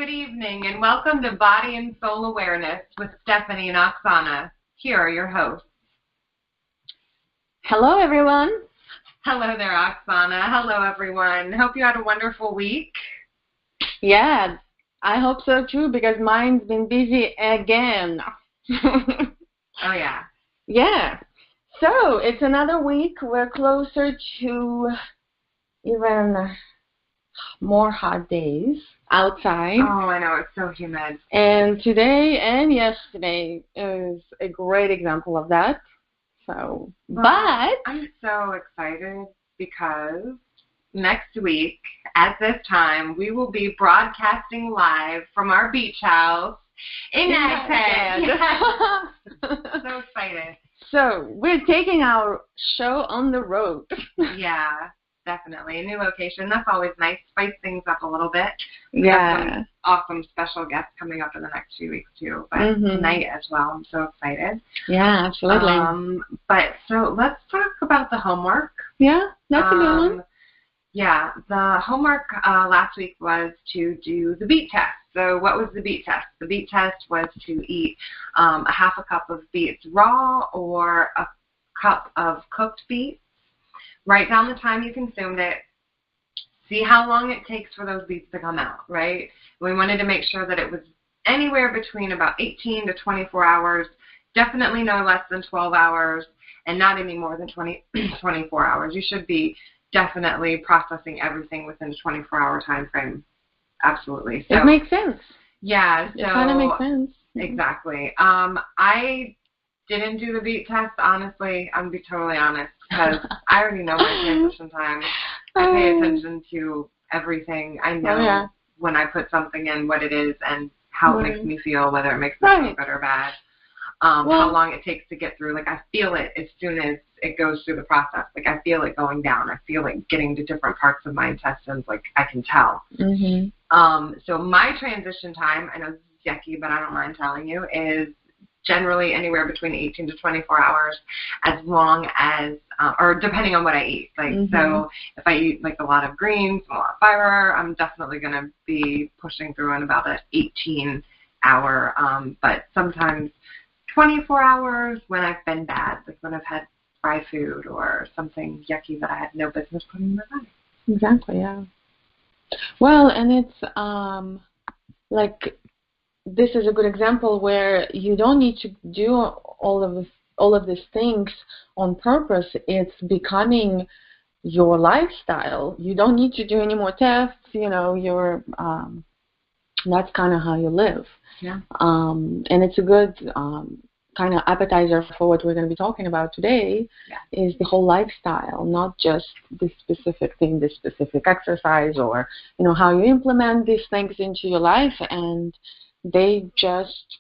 good evening, and welcome to Body and Soul Awareness with Stephanie and Oxana. Here are your hosts. Hello, everyone. Hello there, Oxana. Hello, everyone. Hope you had a wonderful week. Yeah, I hope so too, because mine's been busy again. Oh, yeah. Yeah. So, it's another week. We're closer to even more hot days outside. Oh, I know. It's so humid. And today and yesterday is a great example of that. So, but I'm so excited because next week at this time we will be broadcasting live from our beach house in Agtag. So excited. So we're taking our show on the road. Yeah, definitely. A new location. That's always nice. Spice things up a little bit. We Yeah. have some awesome special guests coming up in the next few weeks too. But tonight as well. I'm so excited. Yeah, absolutely. But so let's talk about the homework. Yeah, that's a good one. Yeah, the homework last week was to do the beet test. So what was the beet test? The beet test was to eat a half a cup of beets raw or a cup of cooked beets. Write down the time you consumed it. See how long it takes for those beets to come out, right? We wanted to make sure that it was anywhere between about 18 to 24 hours, definitely no less than 12 hours, and not any more than 24 hours. You should be definitely processing everything within a 24-hour time frame. Absolutely. So, it makes sense. Yeah. It kind of makes sense. Exactly. I didn't do the beet test, honestly. I'm going to be totally honest, because I already know my transition time. I pay attention to everything. I know when I put something in, what it is and how it makes me feel, whether it makes me feel good or bad. How long it takes to get through. Like, I feel it as soon as it goes through the process. Like, I feel it going down. I feel it getting to different parts of my intestines. Like, I can tell. So my transition time, I know this is yucky, but I don't mind telling you, is generally anywhere between 18 to 24 hours, as long as, or depending on what I eat. Like, so if I eat like a lot of greens, a lot of fiber, I'm definitely going to be pushing through in about an 18-hour, but sometimes 24 hours when I've been bad, like when I've had fried food or something yucky that I had no business putting in my body. Exactly, yeah. Well, and it's like, this is a good example where you don't need to do all of these things on purpose. It's becoming your lifestyle. You don't need to do any more tests. You know, that's kind of how you live. Yeah. And it's a good kind of appetizer for what we're going to be talking about today. Is the whole lifestyle, not just this specific thing, this specific exercise, or how you implement these things into your life. And they just,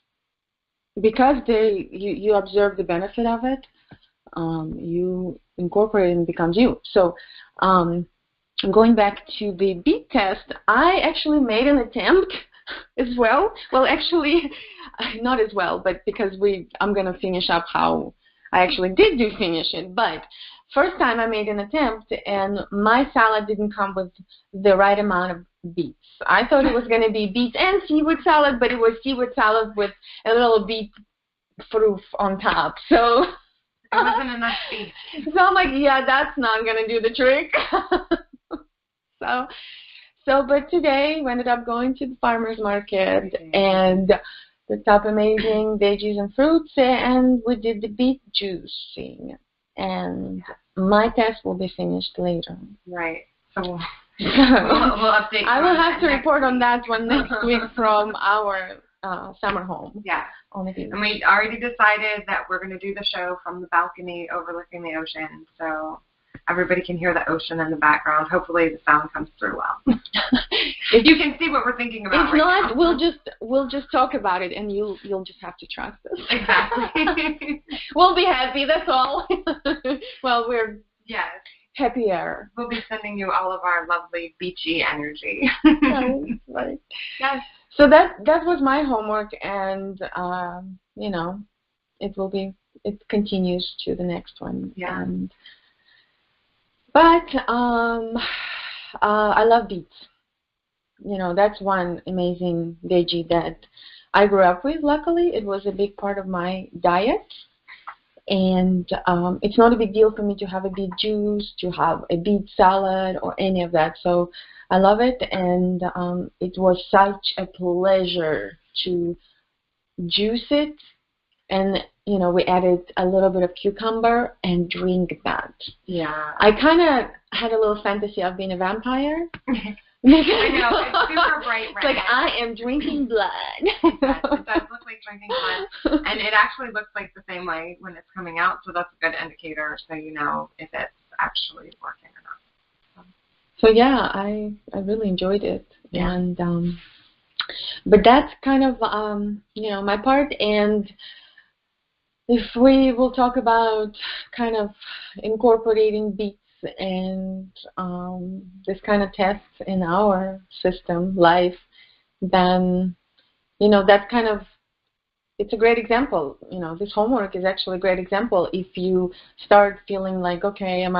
because you observe the benefit of it, you incorporate it and it becomes you. So going back to the beet test, I actually made an attempt as well. Well, actually, not as well, but because I'm going to finish up how I actually did finish it. But first time I made an attempt, and my salad didn't come with the right amount of beets. I thought it was going to be beets and seaweed salad, but it was seaweed salad with a little beet fruit on top. So it wasn't enough beets. So I'm like, yeah, that's not going to do the trick. But today we ended up going to the farmer's market and picked up amazing veggies and fruits, and we did the beet juicing. And my test will be finished later. Right. So we'll update you. I will have to report on that one next week from our summer home. Yeah. On the beach. And we already decided that we're going to do the show from the balcony overlooking the ocean, so everybody can hear the ocean in the background. Hopefully the sound comes through well. If you can see what we're thinking about. If not, we'll just talk about it, and you'll just have to trust us. Exactly. We'll be happy. That's all. Well, we're happier. We'll be sending you all of our lovely beachy energy. Right. Yes. So that was my homework, and it continues to the next one. Yeah. But I love beets. that's one amazing veggie that I grew up with. Luckily, it was a big part of my diet. And it's not a big deal for me to have a beet juice, to have a beet salad, or any of that. So I love it, and it was such a pleasure to juice it. And, we added a little bit of cucumber and drink that. Yeah. I kind of had a little fantasy of being a vampire. I know, it's super bright red. It's like I am drinking blood. It does look like drinking blood, and it actually looks like the same way when it's coming out, so that's a good indicator, so you know if it's actually working or not. So yeah, I really enjoyed it, yeah. And but that's kind of my part. And if we will talk about kind of incorporating beets and this kind of tests in our system life, then that's kind of, it's a great example. This homework is actually a great example. If you start feeling like, okay, how am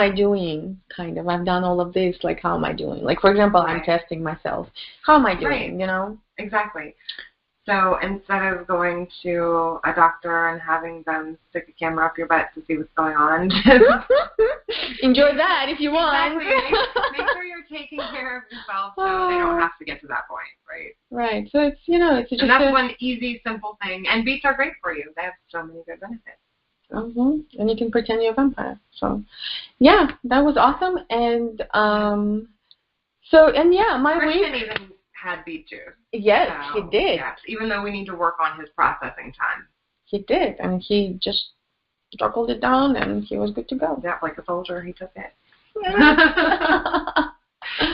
I doing? Kind of, I've done all of this, like how am I doing? Like, for example, I'm testing myself. How am I doing? Exactly. So instead of going to a doctor and having them stick a camera up your butt to see what's going on, enjoy that if you want. Exactly. Make sure you're taking care of yourself so they don't have to get to that point, right? Right. So it's it's just, and that's one easy, simple thing. And beets are great for you. They have so many good benefits. And you can pretend you're a vampire. So yeah, that was awesome. And my Christian week even had beet juice. Yes, so, he did. Yes, even though we need to work on his processing time. He did, and he just juggled it down, and he was good to go. Yeah, like a soldier, he took it.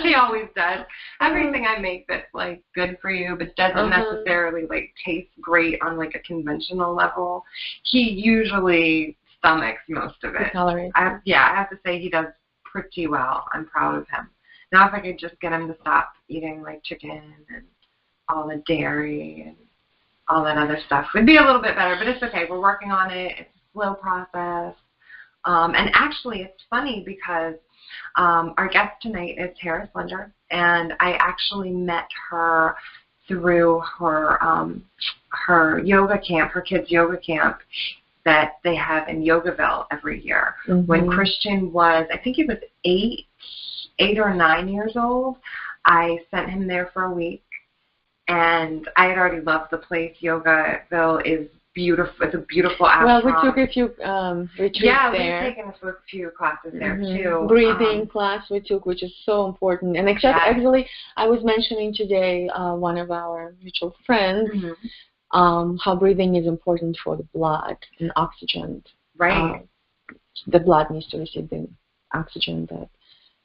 He always does. Everything I make that's like good for you, but doesn't necessarily like taste great on like a conventional level, he usually stomachs most of it. I have to say he does pretty well. I'm proud of him. Now, if I could just get him to stop eating like chicken and all the dairy and all that other stuff, it'd be a little bit better. But it's okay. We're working on it. It's a slow process. And actually, it's funny because our guest tonight is Harris Linder, and I actually met her through her yoga camp, her kids' yoga camp that they have in Yogaville every year. When Christian was, I think he was 8 or 9 years old, I sent him there for a week, and I had already loved the place. Yogaville is beautiful. It's a beautiful ashram. Well, we took a few retreats there. Yeah, we've taken a few classes there too. Breathing class we took, which is so important. And actually, I was mentioning today one of our mutual friends how breathing is important for the blood and oxygen. Right. The blood needs to receive the oxygen that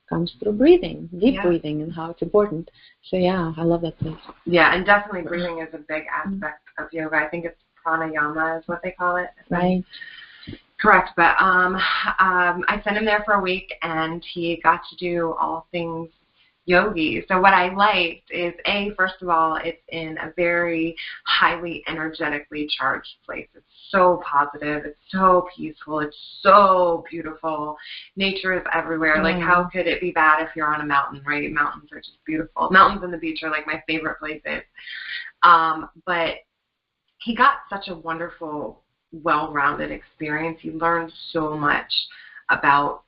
comes through breathing, deep breathing, and how it's important. So yeah, I love that place. Yeah, and definitely breathing is a big aspect of yoga. I think it's pranayama is what they call it. Right. Correct. But I sent him there for a week, and he got to do all things yogi. So what I liked is, first of all, it's in a very highly energetically charged place. It's so positive. It's so peaceful. It's so beautiful. Nature is everywhere. Like, how could it be bad if you're on a mountain, right? Mountains are just beautiful. Mountains and the beach are like my favorite places. But he got such a wonderful, well-rounded experience. He learned so much about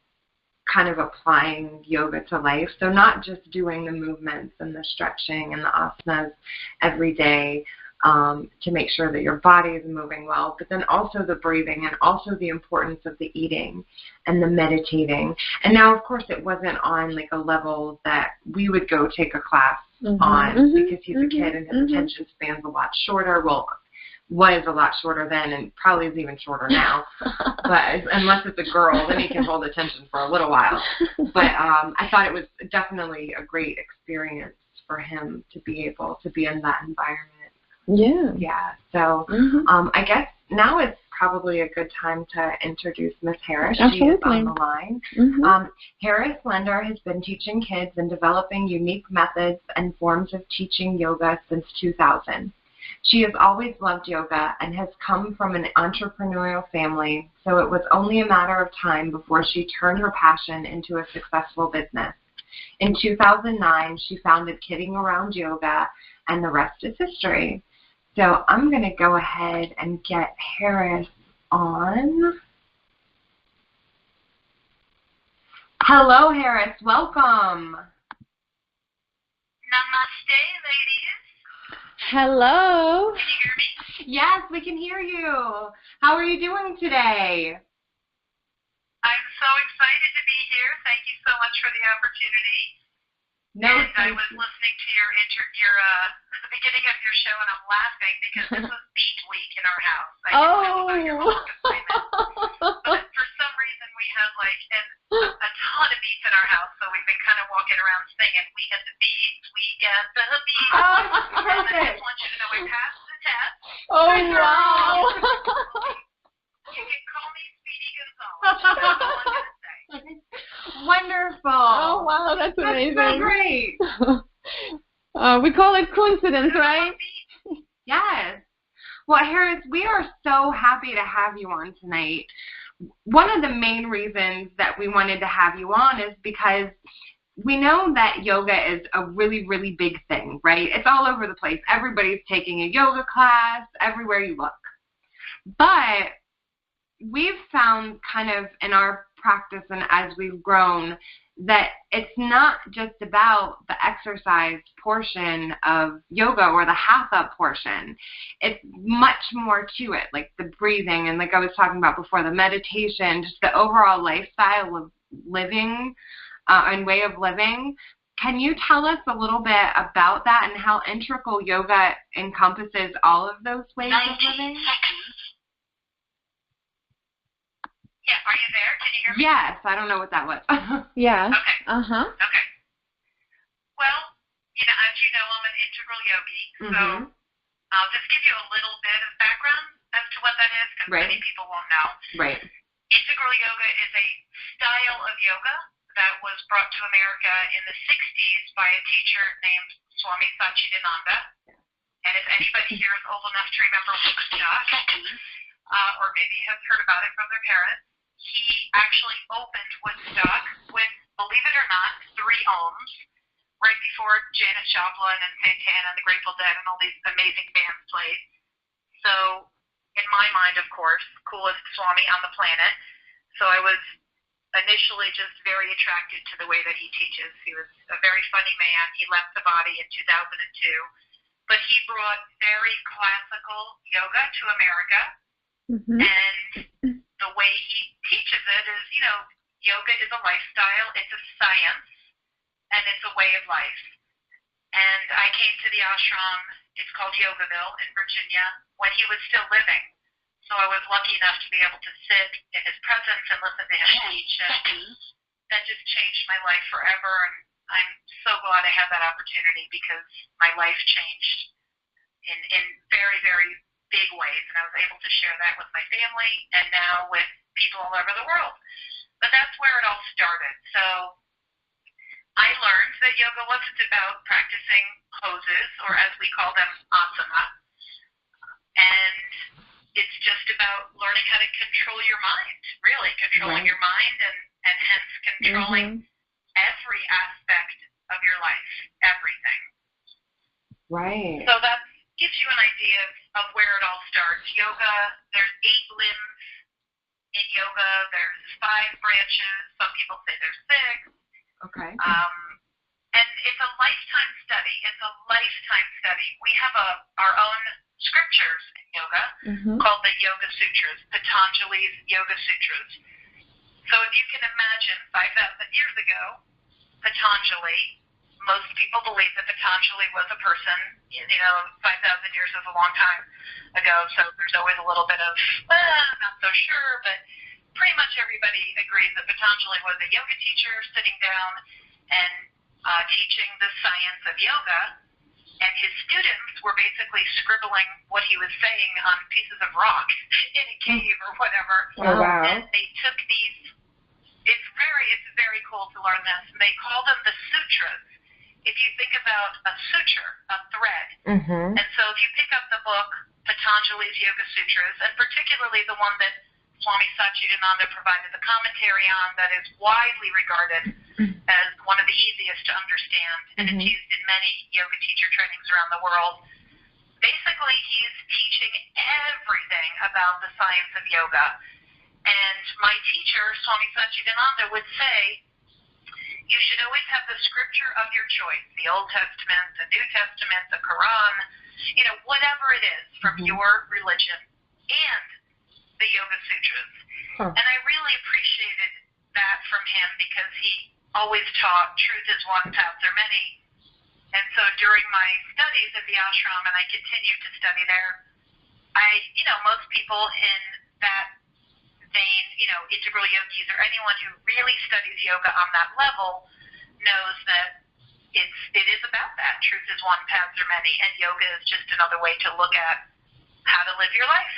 kind of applying yoga to life. So not just doing the movements and the stretching and the asanas every day to make sure that your body is moving well, but then also the breathing and also the importance of the eating and the meditating. And now, of course, it wasn't on like a level that we would go take a class on because he's a kid and his attention span's a lot shorter. Well, was a lot shorter then and probably is even shorter now. But unless it's a girl, then he can hold attention for a little while. But I thought it was definitely a great experience for him to be able to be in that environment. Yeah. Yeah. So I guess now it's probably a good time to introduce Miss Harris. Absolutely. She is on the line. Harris Linder has been teaching kids and developing unique methods and forms of teaching yoga since 2000. She has always loved yoga and has come from an entrepreneurial family, so it was only a matter of time before she turned her passion into a successful business. In 2009, she founded Kidding Around Yoga, and the rest is history. So I'm going to go ahead and get Harris on. Hello, Harris. Welcome. Namaste, ladies. Hello. Can you hear me? Yes, we can hear you. How are you doing today? I'm so excited to be here. Thank you so much for the opportunity. No, and I was listening to your the beginning of your show, and I'm laughing because this was Beat Week in our house. I didn't know about your homework assignment, but for some reason we have like a ton of beats in our house, so we've been kind of walking around singing, "We got the beats, we got the beats." And I just want you to know I passed the test. Oh, wow. You can call me Speedy Gonzalez. That's all I'm going to say. Wonderful. Oh, wow, that's amazing. That's so great. We call it coincidence, right? Yes. Well, Harris, we are so happy to have you on tonight. One of the main reasons that we wanted to have you on is because we know that yoga is a really, really big thing, right? It's all over the place. Everybody's taking a yoga class everywhere you look. But we've found kind of in our practice and as we've grown that it's not just about the exercise portion of yoga or the hatha portion. It's much more to it, like the breathing and like I was talking about before, the meditation, just the overall lifestyle of living and way of living. Can you tell us a little bit about that and how integral yoga encompasses all of those ways of living? 90 seconds. Yeah, are you there? Can you hear me? Yes, I don't know what that was. Yes. Okay. Uh-huh. Okay. Well, as you know, I'm an integral yogi, so I'll just give you a little bit of background as to what that is, because many people won't know. Right. Integral yoga is a style of yoga that was brought to America in the 60s by a teacher named Swami Satchidananda. And if anybody here is old enough to remember Woodstock, or maybe has heard about it from their parents, he actually opened Woodstock with, believe it or not, 3 ohms, right before Janis Joplin and Santana and the Grateful Dead and all these amazing bands played. So, in my mind, of course, coolest Swami on the planet. So I was initially just very attracted to the way that he teaches. He was a very funny man. He left the body in 2002. But he brought very classical yoga to America. And the way he teaches it is, yoga is a lifestyle, it's a science, and it's a way of life. And I came to the ashram, it's called Yogaville in Virginia, when he was still living. So I was lucky enough to be able to sit in his presence and listen to him teach. And that just changed my life forever. And I'm so glad I had that opportunity because my life changed in very, very big ways. And I was able to share that with my family and now with people all over the world. But that's where it all started. So I learned that yoga wasn't about practicing poses, or as we call them, asana. And it's just about learning how to control your mind, really, controlling your mind and hence controlling every aspect of your life, everything. Right. So that gives you an idea of where it all starts. Yoga, there's 8 limbs in yoga. There's 5 branches. Some people say there's 6. Okay. And it's a lifetime study. It's a lifetime study. We have our own scriptures in yoga called the Yoga Sutras, Patanjali's Yoga Sutras. So if you can imagine 5,000 years ago, Patanjali, most people believe that Patanjali was a person, 5,000 years is a long time ago, so there's always a little bit of, not so sure, but pretty much everybody agrees that Patanjali was a yoga teacher sitting down and teaching the science of yoga, and his students were basically scribbling what he was saying on pieces of rock in a cave or whatever. Oh, wow. And they took these, it's very cool to learn this, and they call them the sutras. If you think about a suture, a thread, and so if you pick up the book, Patanjali's Yoga Sutras, and particularly the one that Swami Satchidananda provided the commentary on that is widely regarded as one of the easiest to understand, and it's used in many yoga teacher trainings around the world. Basically, he's teaching everything about the science of yoga. And my teacher, Swami Satchidananda, would say, you should always have the scripture of your choice, the Old Testament, the New Testament, the Quran, whatever it is from your religion, and the Yoga Sutras. And I really appreciated that from him because he always taught truth is one, paths are many. And so during my studies at the ashram, and I continue to study there, most people in that vein, integral yogis or anyone who really studies yoga on that level knows that it is about that. Truth is one, paths are many, and yoga is just another way to look at how to live your life.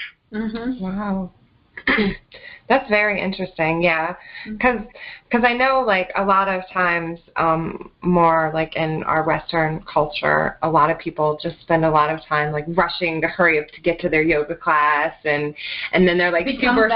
Wow. That's very interesting, yeah. Because I know, like, a lot of times, more like in our Western culture, a lot of people just spend a lot of time, like, rushing to hurry up to get to their yoga class, and then they're, like, super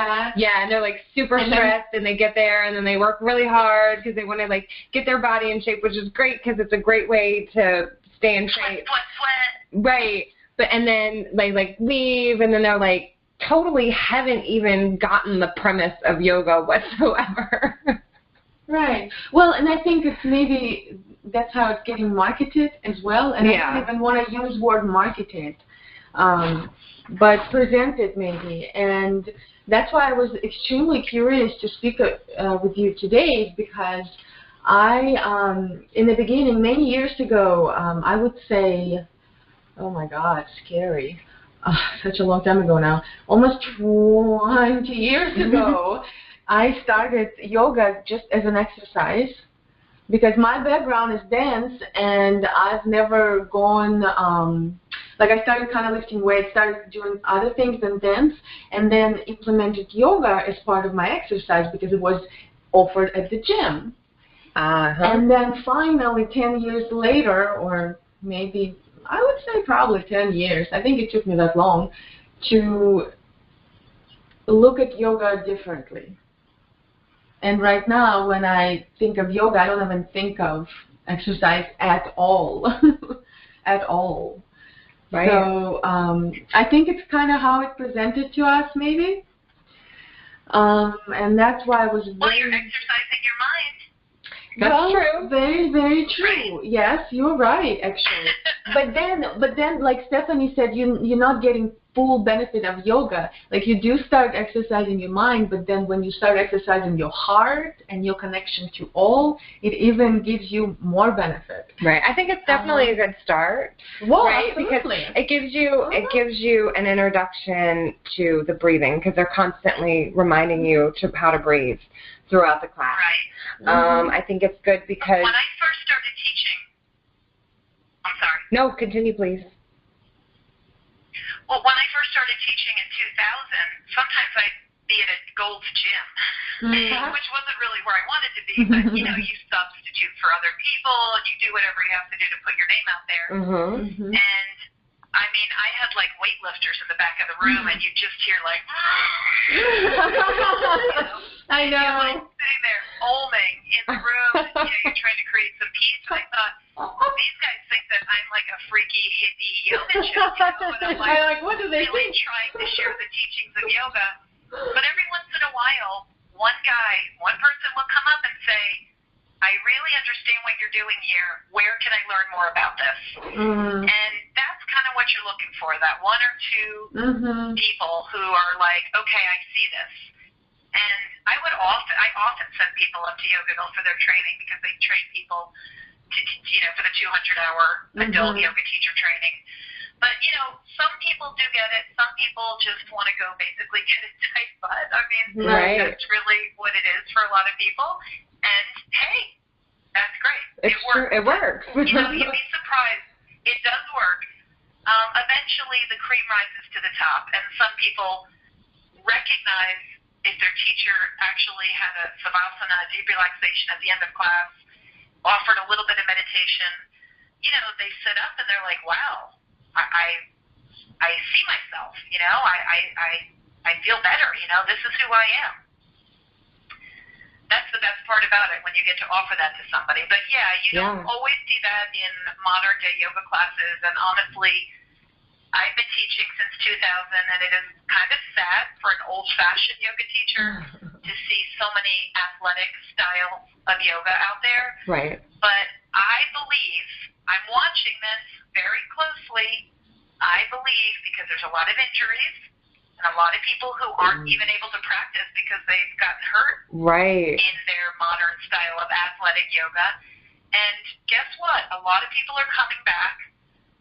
stressed, and they get there, and then they work really hard because they want to, like, get their body in shape, which is great because it's a great way to stay in shape. Sweat. Right. But, and then they, like, leave, and then they're, like, totally haven't even gotten the premise of yoga whatsoever. Right. Well, and I think it's maybe that's how it's getting marketed as well. And I don't even want to use word marketed, but presented maybe. And that's why I was extremely curious to speak with you today, because I, in the beginning, many years ago, I would say, oh my God, scary. Such a long time ago now, almost 20 years ago, I started yoga just as an exercise because my background is dance, and I've never gone, I started kind of lifting weights, started doing other things than dance, and then implemented yoga as part of my exercise because it was offered at the gym. And then finally, 10 years later, or maybe I would say probably 10 years. I think it took me that long to look at yoga differently. And right now, when I think of yoga, I don't even think of exercise at all. At all. Right. So I think it's kind of how it's presented to us, maybe. And that's why I was Well, you're exercising your mind. That's true. Very, very true. Yes, you're right, actually. but then, like Stephanie said, you're not getting full benefit of yoga. Like, you do start exercising your mind, but then when you start exercising your heart and your connection to all, it even gives you more benefit. Right. I think it's definitely a good start. Well, right? Absolutely. Because it gives you an introduction to the breathing, because they're constantly reminding you how to breathe throughout the class. Right. I think it's good because when I first started teaching, I'm sorry. No, continue, please. Well, when I first started teaching in 2000, sometimes I'd be at a Gold's Gym, which wasn't really where I wanted to be, but, you substitute for other people, and you do whatever you have to do to put your name out there. And, I mean, I had, like, weightlifters in the back of the room, and you just hear, like, I know. You're, like, sitting there oming in the room, and, you're trying to create some peace, and I thought, these guys think that I'm like a freaky hippie yoga chick, and I'm like what do they really think? trying to share the teachings of yoga. But every once in a while, one person will come up and say, I really understand what you're doing here. Where can I learn more about this? And that's kind of what you're looking for, that one or two people who are like, okay, I see this. And I often send people up to Yoganol for their training because they train people to, for the 200-hour adult yoga teacher training. But, some people do get it. Some people just want to go basically get a tight butt. I mean, that's really what it is for a lot of people. And, hey, that's great. It works. It works. You'd be surprised. It does work. Eventually, the cream rises to the top, and some people recognize if their teacher actually had a savasana, a deep relaxation at the end of class, offered a little bit of meditation, they sit up and they're like, wow, I see myself, I I feel better, this is who I am. That's the best part about it when you get to offer that to somebody. But yeah, you don't always see that in modern day yoga classes, and honestly, I've been teaching since 2000, and it is kind of sad for an old-fashioned yoga teacher to see so many athletic styles of yoga out there. Right. But I believe, I'm watching this very closely, I believe, because there's a lot of injuries and a lot of people who aren't even able to practice because they've gotten hurt in their modern style of athletic yoga. And guess what? A lot of people are coming back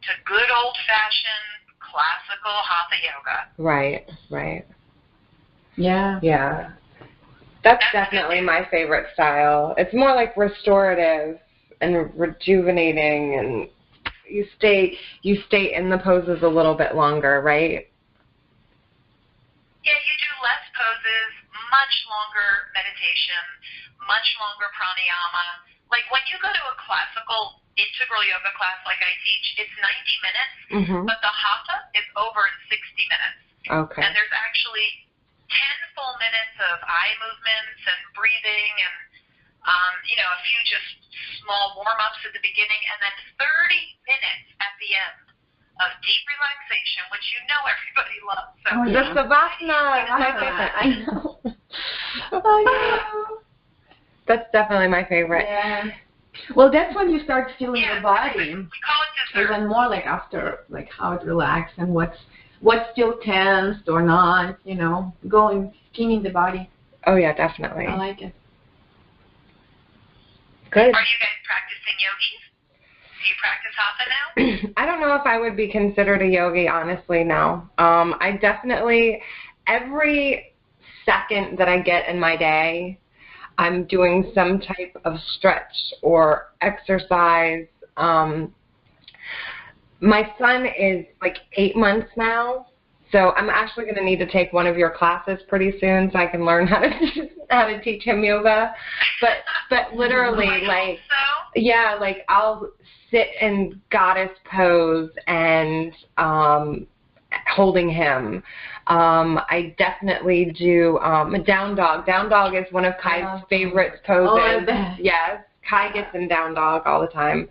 to good old-fashioned classical hatha yoga. Right. Yeah. That's definitely my favorite style. It's more like restorative and rejuvenating, and you stay in the poses a little bit longer, right? Yeah, you do less poses, much longer meditation, much longer pranayama. Like when you go to a classical integral yoga class like I teach, it's 90 minutes, but the hatha is over in 60 minutes. Okay. And there's actually 10 full minutes of eye movements and breathing and, a few just small warm-ups at the beginning, and then 30 minutes at the end of deep relaxation, which everybody loves. So the savasana. I know. That's definitely my favorite. Yeah. Well, that's when you start feeling your body. We call it dessert. Even more like after, like how it relaxes and what's still tensed or not, feeling the body. Oh yeah, definitely. I like it. Good. Are you guys practicing yogis? Do you practice hatha now? I don't know if I would be considered a yogi, honestly, now. I definitely, every second that I get in my day, I'm doing some type of stretch or exercise. My son is like 8 months now, so I'm actually going to need to take one of your classes pretty soon so I can learn how to teach him yoga. But literally, like, yeah, like I'll sit in goddess pose and holding him. I definitely do a down dog. Down dog is one of Kai's favorite poses. Yes, Kai gets in down dog all the time.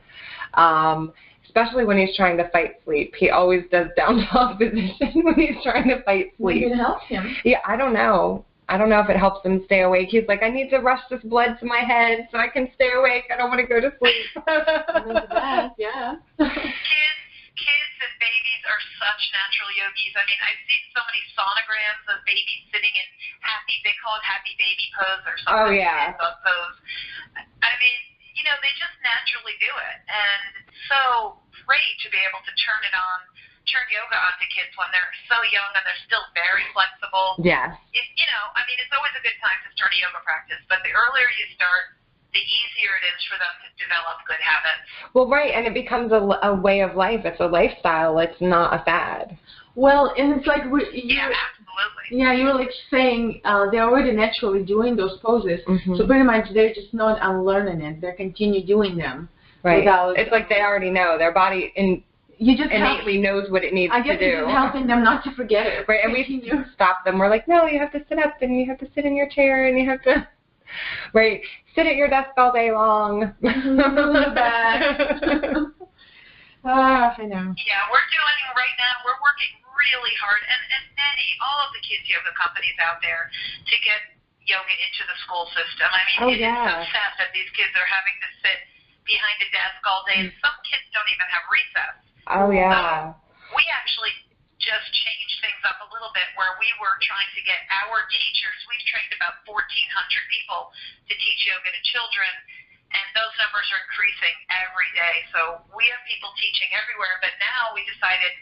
Especially when he's trying to fight sleep. He always does down dog position when he's trying to fight sleep. Maybe it helps him. Yeah, I don't know. I don't know if it helps him stay awake. He's like, I need to rush this blood to my head so I can stay awake. I don't want to go to sleep. Yeah. Kids and babies are such natural yogis. I mean, I've seen so many sonograms of babies sitting in they call it happy baby pose or something. Oh, yeah. Pose. I mean, they just naturally do it. And it's so great to be able to turn yoga on to kids when they're so young and they're still very flexible. Yes. It's always a good time to start a yoga practice, but the earlier you start, the easier it is for them to develop good habits. Well, right, and it becomes a way of life. It's a lifestyle. It's not a fad. Well, and it's like yeah, absolutely. Yeah, you were like saying they're already naturally doing those poses, so pretty much they're just not unlearning it. They continue doing them. Right. It's like they already know. Their body innately knows what it needs to do. I guess it's helping them not to forget it. Right, and we stop them. We're like, no, you have to sit up, and you have to sit in your chair, and you have to, right, sit at your desk all day long. I know. Yeah, we're working really hard, and all of the kids yoga companies out there to get yoga into the school system. I mean, it's so sad that these kids are having to sit behind a desk all day, and some kids don't even have recess. Oh, yeah. So we actually just changed things up a little bit where we were trying to get our teachers. We've trained about 1,400 people to teach yoga to children, and those numbers are increasing every day. So we have people teaching everywhere, but now we decided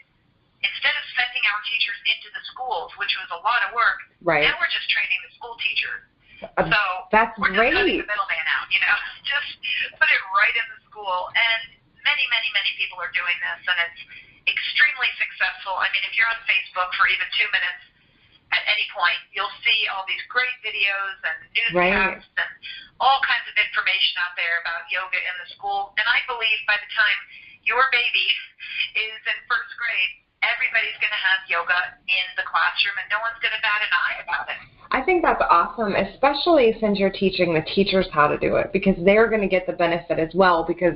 instead of sending our teachers into the schools, which was a lot of work, now we're just training the school teachers. So that's we're great. Just cutting the middleman out, just put it right in the school. And many, many, many people are doing this, and it's extremely successful. I mean, if you're on Facebook for even 2 minutes at any point, you'll see all these great videos and newscasts and all kinds of information out there about yoga in the school. And I believe by the time your baby is in first grade, everybody's going to have yoga in the classroom, and no one's going to bat an eye about it. I think that's awesome, especially since you're teaching the teachers how to do it, because they're going to get the benefit as well, because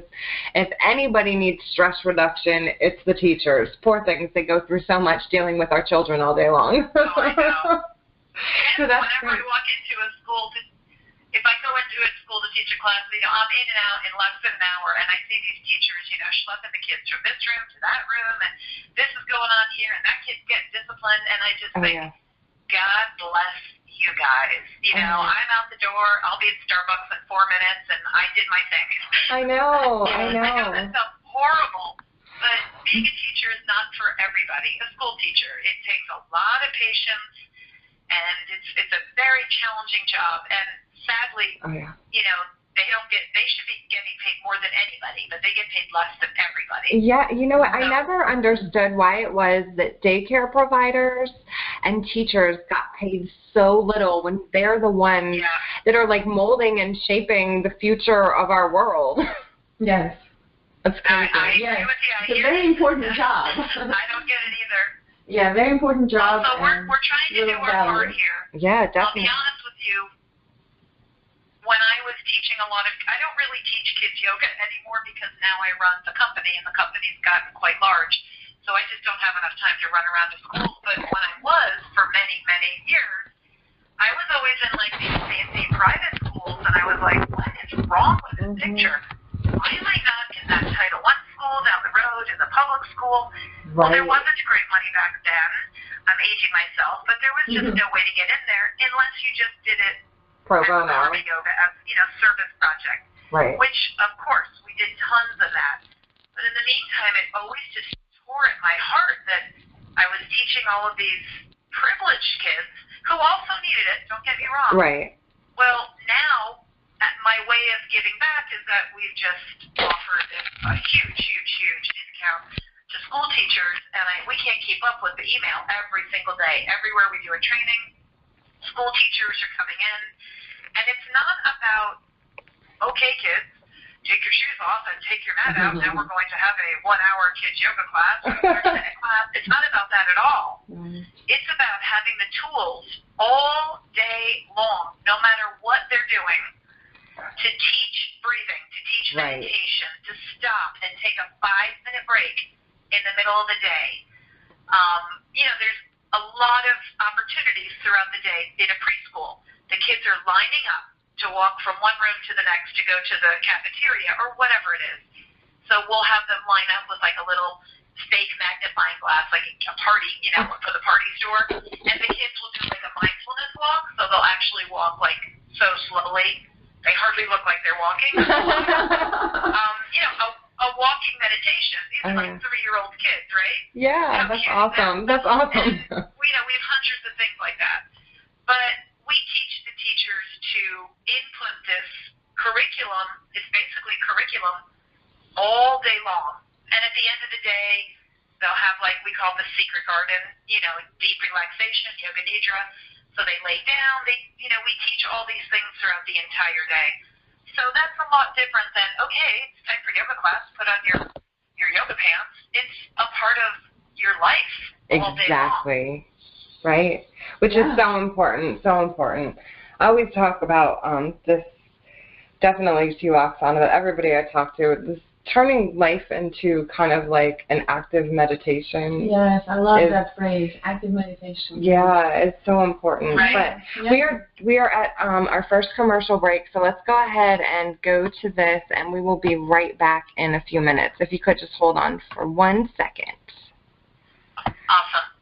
if anybody needs stress reduction, it's the teachers. Poor things, they go through so much dealing with our children all day long. Oh, I know. So that's whenever great. I walk into a school, if I go into a school to teach a class, I'm in and out in less than an hour, and I see these teachers, schlepping the kids from this room to that room, and this is going on here, and that kid's getting disciplined, and I just think, yeah. God bless you guys. I'm out the door. I'll be at Starbucks in 4 minutes, and I did my thing. I know. I know that sounds horrible, but being a teacher is not for everybody. A school teacher, it takes a lot of patience, and it's a very challenging job. And sadly, they should be getting paid more than anybody, but they get paid less than everybody. Yeah, you know what? I never understood why it was that daycare providers and teachers got paid so little when they're the ones that are like molding and shaping the future of our world. Yes. That's crazy. I agree with you. It's a very important job. I don't get it either. Yeah, very important job. So we're trying to do our part here. Yeah, definitely. I'll be honest with you. When I was teaching I don't really teach kids yoga anymore because now I run the company, and the company's gotten quite large. So I just don't have enough time to run around to schools. But when I was, for many, many years, I was always in like these fancy private schools, and I was like, what is wrong with this picture? Why am I not in that Title I school down the road, in the public school? Right. Well, there wasn't great money back then. I'm aging myself, but there was just no way to get in there unless you just did it pro bono yoga as service project. Right. Which, of course, we did tons of that. But in the meantime, it always just tore at my heart that I was teaching all of these privileged kids who also needed it, don't get me wrong. Right. Well, now, my way of giving back is that we've just offered a huge, huge, huge discount to school teachers, and we can't keep up with the email every single day. Everywhere we do a training, school teachers are coming in, and it's not about, okay, kids, take your shoes off and take your mat out. Now we're going to have a 1-hour kids yoga class or a 30-minute class. It's not about that at all. It's about having the tools all day long, no matter what they're doing, to teach breathing, to teach meditation, to stop and take a 5-minute break in the middle of the day. There's a lot of opportunities throughout the day in a preschool. The kids are lining up to walk from one room to the next to go to the cafeteria or whatever it is. So we'll have them line up with like a little steak magnifying glass, like a party, for the party store. And the kids will do like a mindfulness walk, so they'll actually walk like so slowly. They hardly look like they're walking. A walking meditation. These are like 3-year-old kids, right? Yeah, that's awesome. That's awesome. And, we have hundreds of things like that. But we teach the teachers to input this curriculum, it's basically curriculum, all day long. And at the end of the day, they'll have like we call the secret garden, deep relaxation, yoga nidra. So they lay down. We teach all these things throughout the entire day. So that's a lot different than, okay, it's time for yoga class, put on your yoga pants. It's a part of your life all day long. Exactly. Right? Which is so important, so important. I always talk about this, definitely to you, Oxana, but everybody I talk to, this turning life into kind of like an active meditation. Yes, I love that phrase, active meditation. Yeah, it's so important. Right. But we are at our first commercial break, so let's go ahead and go to this, and we will be right back in a few minutes. If you could just hold on for 1 second. Awesome.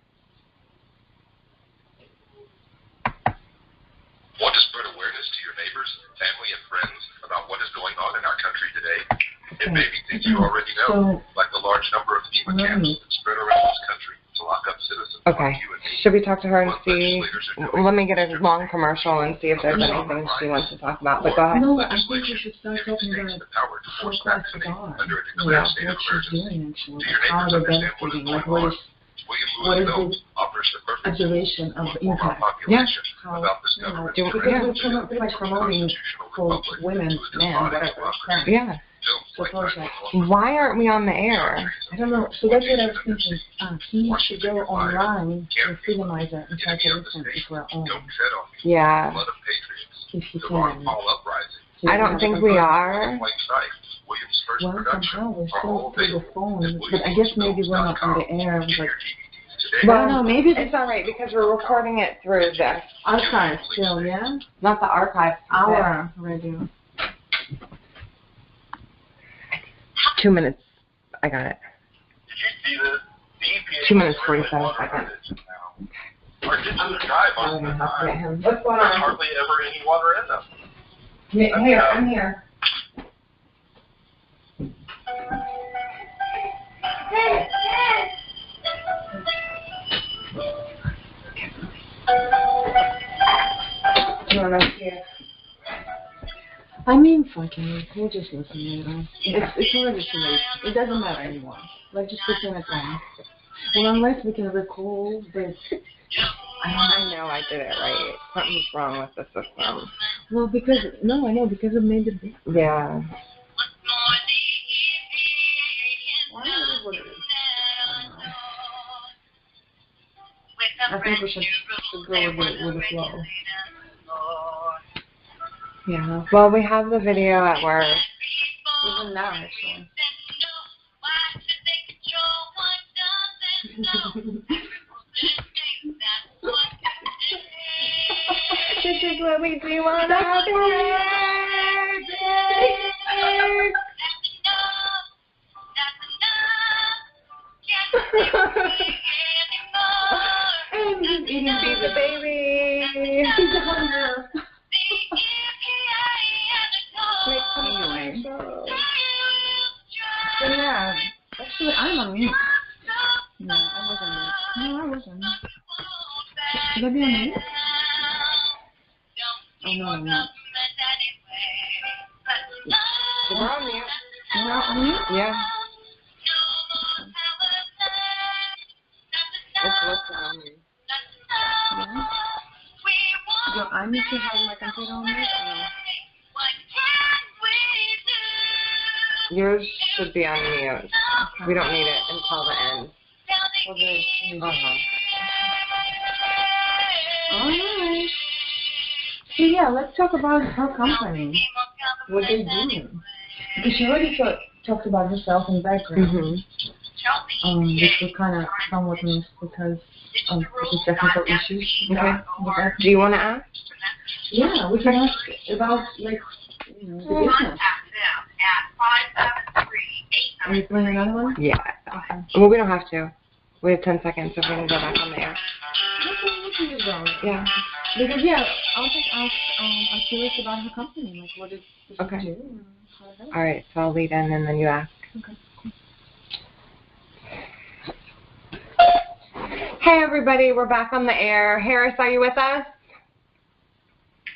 Want to spread awareness to your neighbors, family, and friends about what is going on in our country today? It may be things you already know, like the large number of FEMA camps that spread around this country to lock up citizens like you and me. Should we talk to her and see? Let me get a long commercial and see if there's anything she wants to talk about. But go ahead. No, I think we should start talking about what class we are. What she's doing, actually. How they're benefiting. Like, what is the observation of the impact? How, because we're pretty much promoting for women, men, whatever. Yeah. Why aren't we on the air? I don't know. So that's what I was thinking. He should go online to Freedomizer and try to listen if we're on. Yeah. If he can. I don't think we are. Well, somehow we're still through the phone, but I guess maybe we're not on the air. But well, no, maybe it's all right because we're recording it through the archive still, yeah? Not the archive. Our radio. 2 minutes. I got it. 2 minutes 45 seconds. Our ditches dry most of the time. What's going on? There's hardly ever any water in them. Here, I'm here. I mean, fucking, we'll just listen later. It's already too late. It doesn't matter anymore. Like, just pretend it's on. Well, unless we can recall this. I know I did it right. Something's wrong with the system. Well, because, no, I know, because it made it big. Yeah. Why is it what it is? I think we should go with the flow. Yeah. Well, we have the video at work. Even now, actually. This is what we do on our birthday. And he's eating the baby. He's a hunger. Anyway. So yeah, actually I'm on mute. No, I wasn't on mute. No, I wasn't. Should I be on mute? Oh no, I'm not. We're on mute. You're on mute? Yeah. It's on mute. Yeah. Do I need to have my computer on mute? Or no? Yours should be on mute. We don't need it until the end. Alright. So yeah, let's talk about her company. What they do. Because she already talked about herself and background. Mm-hmm. Which we kind of somewhat missed because of the technical issues. Okay. Do you want to ask? Yeah, we can ask about, like, you know, the business. Are you playing another one? Yeah. Okay. Well, we don't have to. We have 10 seconds if we can go back on the air. Yeah. Because, yeah, I'm curious about her company. Like, what does she do? And how it helps. All right, so I'll lead in and then you ask. Okay. Hey, everybody. We're back on the air. Harris, are you with us?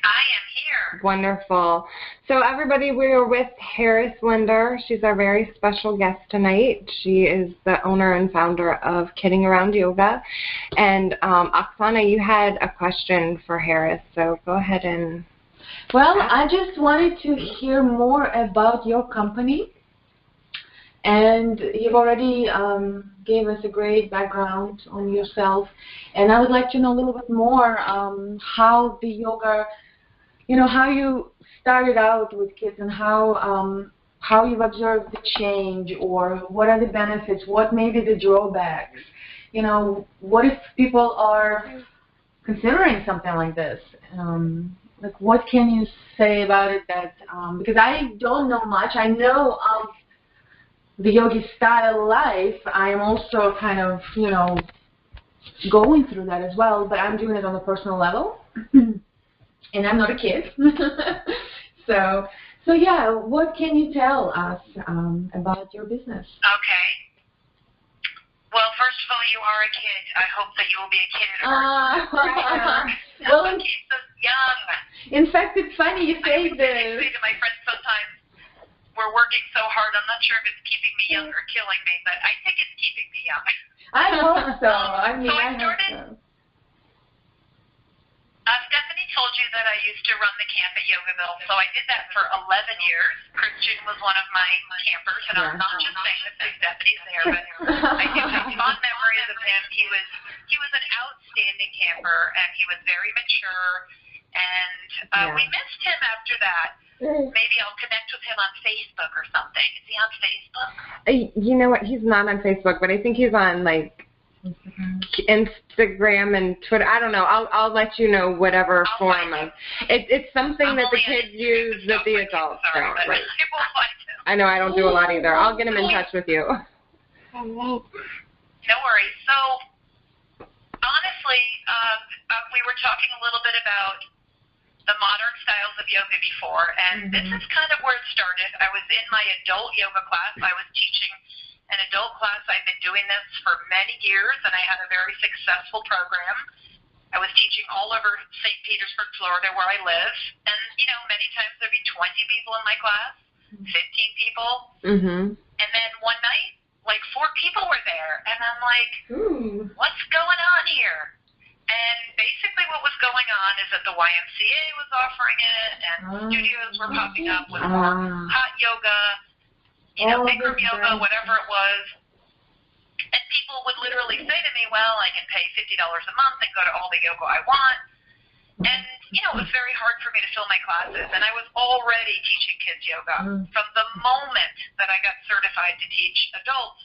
I am here. Wonderful. So everybody, we are with Harris Linder. She's our very special guest tonight. She is the owner and founder of Kidding Around Yoga. And Oxana, you had a question for Harris, so go ahead and... Well, I just wanted to hear more about your company. And you've already gave us a great background on yourself. And I would like to know a little bit more how the yoga, you know, how you started out with kids and how you've observed the change, or what are the benefits, what may be the drawbacks. You know, what if people are considering something like this? Like, what can you say about it that, because I don't know much. I know of the yogi style life. I am also kind of, you know, going through that as well, but I'm doing it on a personal level. And I'm not a kid. So yeah, what can you tell us about your business? Okay. Well, first of all, you are a kid. I hope that you will be a kid at a Well, keeps us young. In fact, it's funny you say I this. say to my friends sometimes, we're working so hard. I'm not sure if it's keeping me young or killing me, but I think it's keeping me young. I hope so. I mean, So I I hope started so. Stephanie, told you that I used to run the camp at Yogaville, so I did that for 11 years. Christian was one of my campers, and I'm not just saying this because Stephanie's there, but I do have fond memories of him. He was an outstanding camper, and he was very mature, and we missed him after that. Maybe I'll connect with him on Facebook or something. Is he on Facebook? You know what? He's not on Facebook, but I think he's on, like, Instagram and Twitter. I don't know. I'll let you know whatever form of. It's something that the kids use that the adults don't. Right. I know I don't do a lot either. I'll get him in touch with you. No worries. So honestly, we were talking a little bit about the modern styles of yoga before, and this is kind of where it started. I was in my adult yoga class. I was teaching an adult class. I've been doing this for many years, and I had a very successful program. I was teaching all over St. Petersburg, Florida, where I live, and, many times there'd be 20 people in my class, 15 people, and then one night, like 4 people were there, and I'm like, what's going on here? And basically what was going on is that the YMCA was offering it, and studios were popping up with more hot yoga, Bikram yoga, whatever it was. And people would literally say to me, well, I can pay $50 a month and go to all the yoga I want. And, it was very hard for me to fill my classes. And I was already teaching kids yoga. From the moment that I got certified to teach adults,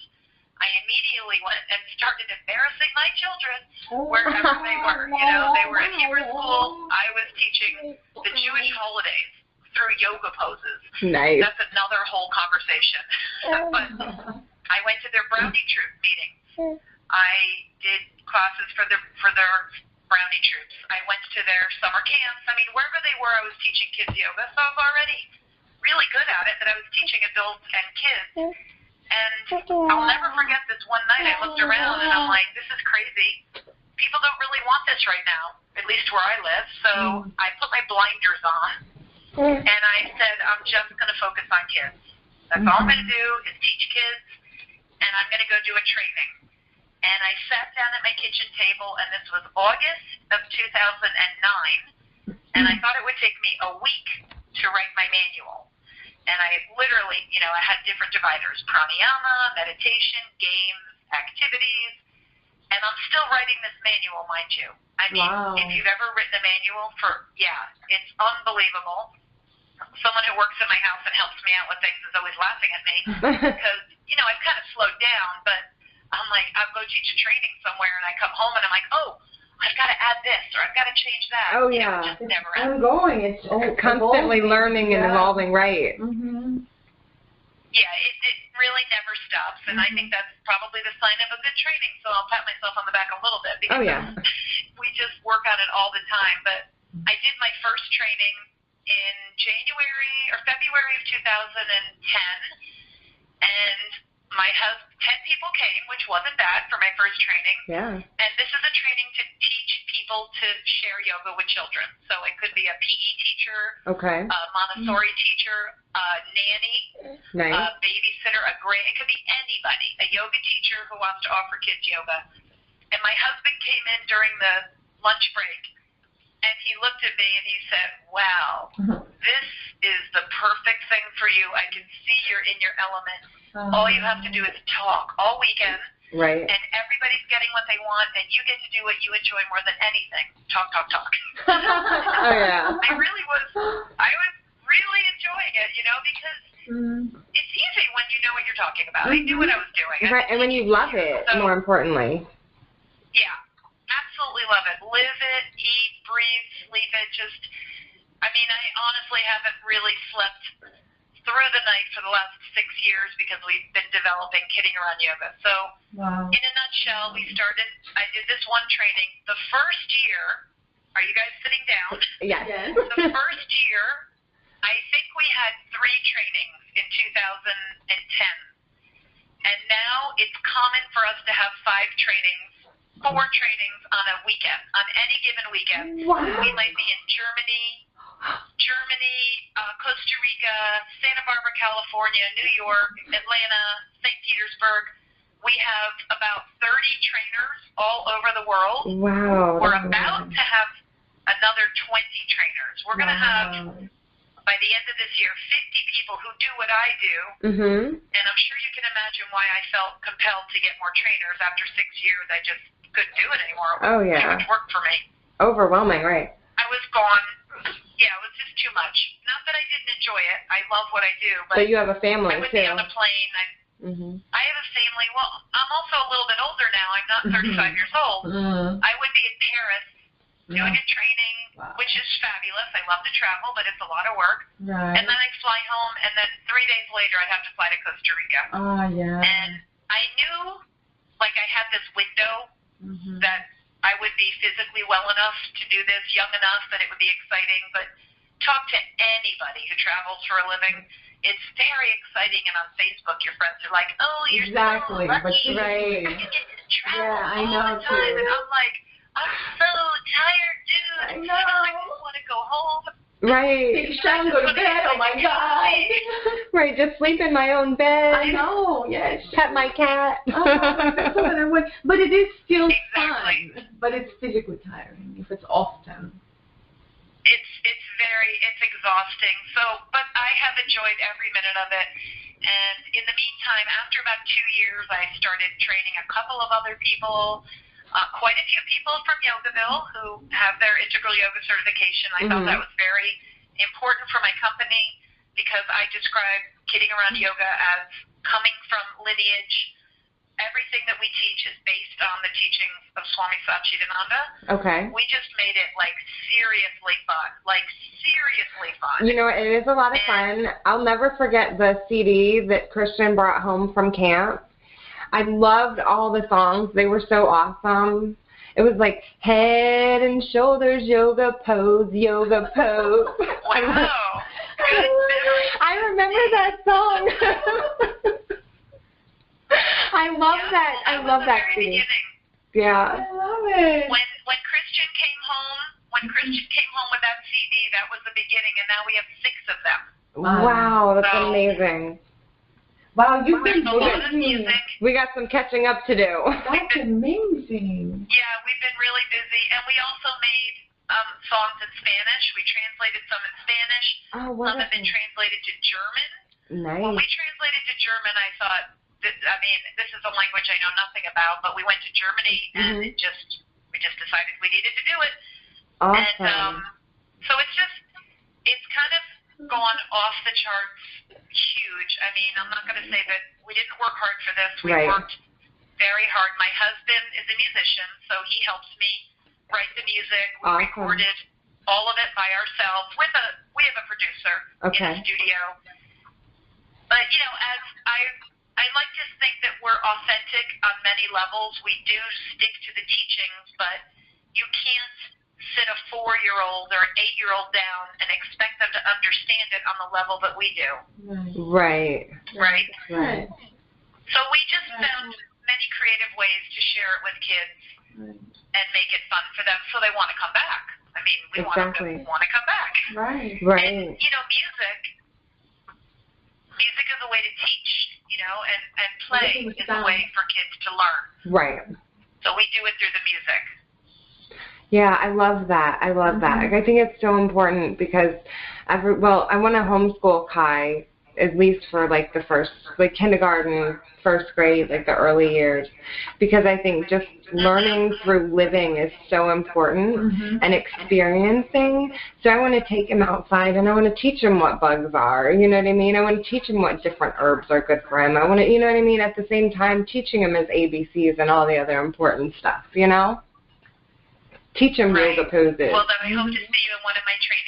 I immediately went and started embarrassing my children wherever they were. They were at Hebrew school. I was teaching the Jewish holidays through yoga poses. Nice. That's another whole conversation. But I went to their brownie troop meetings. I did classes for their brownie troops. I went to their summer camps. I mean, wherever they were, I was teaching kids yoga. So I was already really good at it, that I was teaching adults and kids. And I'll never forget this one night. I looked around and I'm like, this is crazy. People don't really want this right now, at least where I live. So I put my blinders on and I said, I'm just going to focus on kids. That's all I'm going to do is teach kids, and I'm going to go do a training. And I sat down at my kitchen table, and this was August of 2009, and I thought it would take me a week to write my manual. And I literally, I had different dividers: pranayama, meditation, games, activities, and I'm still writing this manual, mind you. I mean, if you've ever written a manual it's unbelievable. Someone who works in my house and helps me out with things is always laughing at me because, I've kind of slowed down, but I'm like, I'll go teach a training somewhere, and I come home, and I'm like, oh, I've got to add this, or I've got to change that. Oh, yeah. It just never ends. Ongoing. It's constantly learning and evolving, right. Yeah, it really never stops, and I think that's probably the sign of a good training, so I'll pat myself on the back a little bit because we just work on it all the time. But I did my first training in January or February of 2010, and my husband, 10 people came, which wasn't bad for my first training. Yeah. And this is a training to teach people to share yoga with children. So it could be a PE teacher, a Montessori teacher, a nanny, a babysitter, it could be anybody, a yoga teacher who wants to offer kids yoga. And my husband came in during the lunch break, and he looked at me and he said, wow, this is the perfect thing for you. I can see you're in your element. All you have to do is talk all weekend, and everybody's getting what they want, and you get to do what you enjoy more than anything. Talk. Oh, yeah. I was really enjoying it, because it's easy when you know what you're talking about. I knew what I was doing. Right, and when you love it, more importantly. Yeah, absolutely love it. Live it, eat, breathe, sleep it. I honestly haven't really slept through the night for the last 6 years because we've been developing kidding around yoga. So in a nutshell, I did this one training. The first year, are you guys sitting down? Yes. The first year, I think we had 3 trainings in 2010. And now it's common for us to have 5 trainings, 4 trainings on a weekend, on any given weekend. We might be in Germany, Costa Rica, Santa Barbara, California, New York, Atlanta, St. Petersburg. We have about 30 trainers all over the world. Wow. We're about to have another 20 trainers. We're going to have, by the end of this year, 50 people who do what I do. And I'm sure you can imagine why I felt compelled to get more trainers. After 6 years, I just couldn't do it anymore. It was too much work for me. Overwhelming, right? I was gone. Yeah, it was just too much. Not that I didn't enjoy it. I love what I do. But you have a family, I would too. be on a plane. I have a family. Well, I'm also a little bit older now. I'm not 35 years old. I would be in Paris doing a training, which is fabulous. I love to travel, but it's a lot of work. And then I'd fly home, and then 3 days later, I'd have to fly to Costa Rica. And I knew, like, I had this window that I would be physically well enough to do this, young enough that it would be exciting. But talk to anybody who travels for a living. It's very exciting, and on Facebook, your friends are like, "Oh, you're so lucky. Right. You get to travel I all know the time." too. And I'm like, "I'm so tired, dude. I know. I just want to go home." Right. Take a shower and go to bed. Oh my God. Right, just sleep in my own bed. I know. Yes. Pet my cat. But it is still Exactly. fun. But it's physically tiring if it's often. It's exhausting. So, but I have enjoyed every minute of it. And in the meantime, after about 2 years, I started training a couple of other people, quite a few people from Yogaville who have their integral yoga certification. I felt that was very important for my company because I describe kidding around yoga as coming from lineage. Everything that we teach is based on the teachings of Swami Satchidananda. Okay. We just made it, like, seriously fun. Like, seriously fun. You know, it is a lot of fun. I'll never forget the CD that Christian brought home from camp. I loved all the songs. They were so awesome. It was like head and shoulders yoga pose, yoga pose. Wow. Good memory. I remember that song. I love that. I love that CD. Yeah. I love it. When Christian came home with that CD, that was the beginning, and now we have 6 of them. Wow, that's So- amazing. Wow, you've There's been a lot of busy. music. We got some catching up to do. That's amazing. Yeah, we've been really busy, and we also made songs in Spanish. We translated some in Spanish. Oh, Some have been translated to German. When we Nice. translated to German, I thought, this is a language I know nothing about, but we went to Germany, and we just decided we needed to do it. Awesome. And so it's kind of gone off the charts huge. I mean, I'm not going to say that we didn't work hard for this. We worked very hard. My husband is a musician, so he helps me write the music. We recorded all of it by ourselves. We have a producer in the studio. But, you know, as I like to think that we're authentic on many levels. We do stick to the teachings, but you can't sit a 4-year-old or an 8-year-old down and expect them to understand it on the level that we do. Right. Right? Right. So we just found many creative ways to share it with kids and make it fun for them so they want to come back. I mean, we want them to want to come back. Right. Right. And, you know, music is a way to teach, you know, and play is a way for kids to learn. Right. So we do it through the music. Yeah, I love that. I love that. I think it's so important because I want to homeschool Kai at least for like the first, like kindergarten, first grade, like the early years, because I think just learning through living is so important and experiencing. So I want to take him outside and I want to teach him what bugs are, you know what I mean? I want to teach him what different herbs are good for him. I want to, you know what I mean? At the same time, teaching him his ABCs and all the other important stuff, you know? Teach him yoga poses. Well, then I hope to see you in one of my trainings.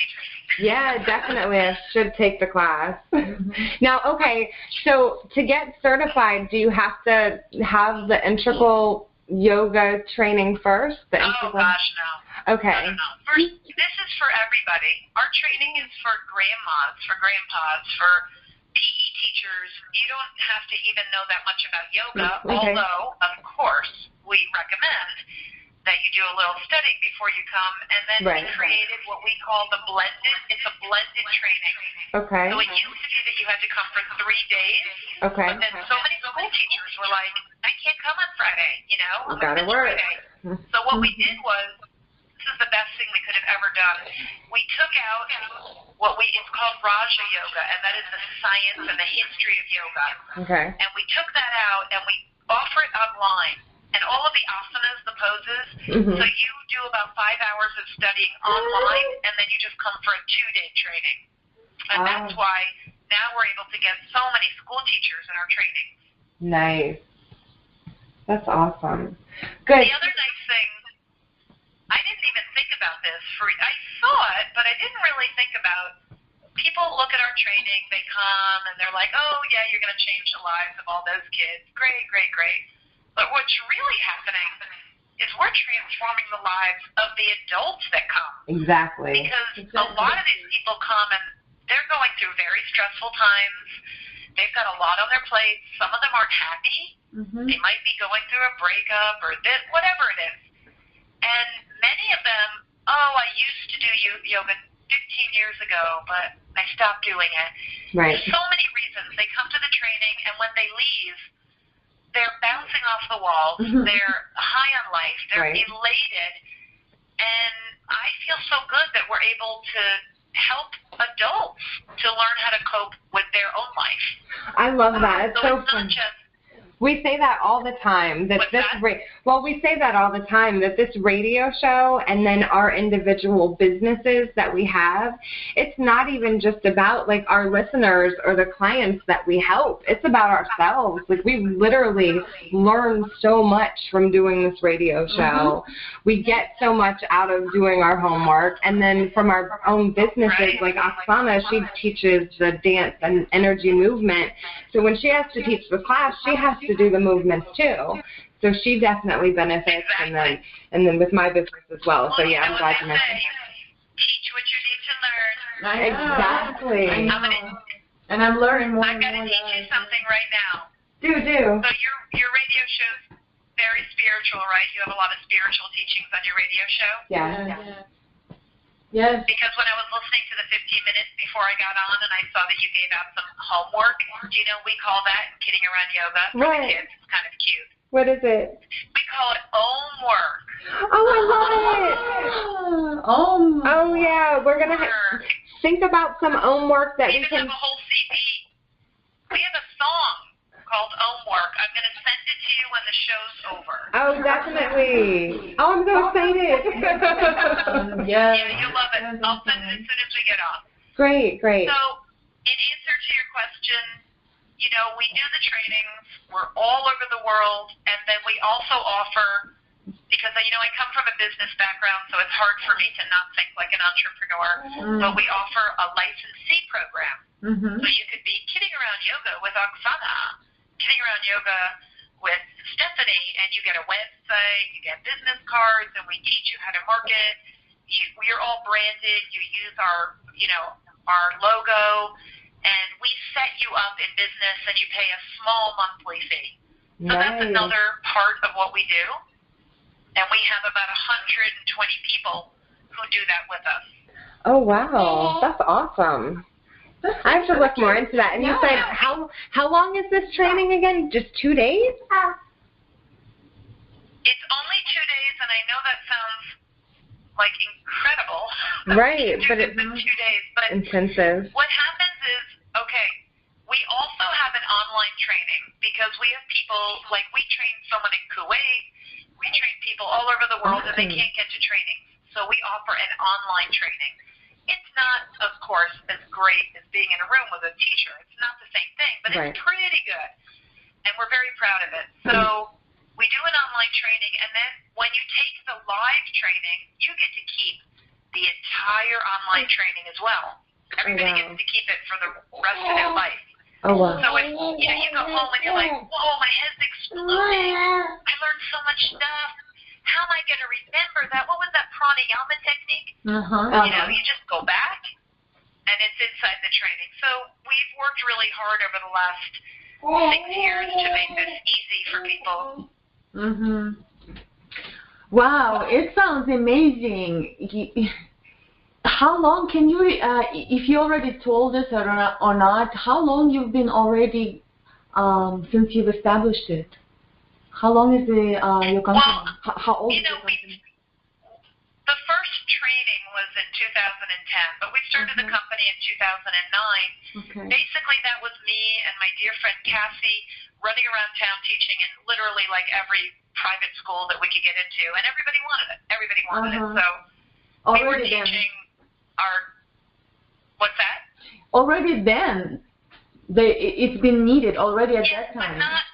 Yeah, definitely. I should take the class. Now, okay, so to get certified, do you have to have the integral yoga training first? Oh, gosh, no. Okay. No. First, this is for everybody. Our training is for grandmas, for grandpas, for PE teachers. You don't have to even know that much about yoga, although, of course, we recommend that you do a little study before you come, and then we created what we call the blended, it's a blended training. Okay. So it used to be that you had to come for 3 days, okay. But then so many school teachers were like, I can't come on Friday, you know? Gotta work. So what we did was, this is the best thing we could have ever done. We took out it's called Raja Yoga, and that is the science and the history of yoga. Okay. And we took that out and we offer it online. And all of the asanas, the poses, so you do about 5 hours of studying online, and then you just come for a 2-day training. And that's why now we're able to get so many school teachers in our training. Nice. That's awesome. Good. The other nice thing, I didn't even think about this. I saw it, but I didn't really think about. People look at our training, they come, and they're like, oh, yeah, you're going to change the lives of all those kids. Great, great, great. But what's really happening is we're transforming the lives of the adults that come. Exactly. Because a lot of these people come, and they're going through very stressful times. They've got a lot on their plate. Some of them aren't happy. They might be going through a breakup or this, whatever it is. And many of them, I used to do yoga 15 years ago, but I stopped doing it. Right. There's so many reasons. They come to the training, and when they leave, they're bouncing off the walls. They're high on life. They're elated. And I feel so good that we're able to help adults to learn how to cope with their own life. I love that. It's so it's fun. not just We say that all the time. What's that? We say that all the time, that this radio show and then our individual businesses that we have, it's not even just about like our listeners or the clients that we help. It's about ourselves. Like we literally learn so much from doing this radio show. We get so much out of doing our homework, and then from our own businesses, like Oxana, she teaches the dance and energy movement. So when she has to teach the class, she has to do the movements too. So she definitely benefits, Exactly. and then with my business as well. So yeah, I'm glad you mentioned. Teach what you need to learn. Exactly. And I'm learning more. I've got to teach you something right now. Do. So your radio show's very spiritual, right? You have a lot of spiritual teachings on your radio show? Yeah. Yes. Because when I was listening to the 15 minutes before I got on and I saw that you gave out some homework, do you know we call that kidding around yoga for the kids? It's kind of cute. What is it? We call it homework. Oh, I love it. Oh yeah, we're gonna think about some homework that We we even can. have a whole CD. We have a song called homework. I'm going to send it to you when the show's over. Oh, definitely. Oh, I'm so excited. Yes. Yeah, you'll love it. I'll send it as soon as we get off. Great. So, in answer to your question, you know, we do the trainings. We're all over the world, and then we also offer, because, you know, I come from a business background, so it's hard for me to not think like an entrepreneur, but we offer a licensee program. So you could be kidding around yoga with Oxana, kidding around yoga with Stephanie, and you get a website, you get business cards, and we teach you how to market. We're all branded. You use our logo, and we set you up in business, and you pay a small monthly fee. So that's another part of what we do, and we have about 120 people who do that with us. Oh wow, that's awesome. I have to look more into that. And you said how long is this training again? Just 2 days? It's only 2 days, and I know that sounds like incredible. Right, but it's in 2 days. But intensive. what happens is, okay, we also have an online training because we have people, like we train someone in Kuwait, we train people all over the world, and they can't get to training. So we offer an online training. It's not, of course, as great as being in a room with a teacher. It's not the same thing, but it's pretty good, and we're very proud of it. So we do an online training, and then when you take the live training, you get to keep the entire online training as well. Everybody gets to keep it for the rest of their life. Oh wow. So if you go home and you're like, whoa, my head's exploding. I learned so much stuff. How am I going to remember that? What was that pranayama technique? You know, you just go back, and it's inside the training. So we've worked really hard over the last 6 years to make this easy for people. Wow, it sounds amazing. How long can you, if you already told us or not, how long you've been already since you've established it? How long is your company? Well, how old is you know, your company? the first training was in 2010, but we started the company in 2009. Okay. Basically, that was me and my dear friend Cassie running around town teaching in literally like every private school that we could get into, and everybody wanted it. Everybody wanted it. So we were teaching what's that? Already then, it's been needed already at that time. But not,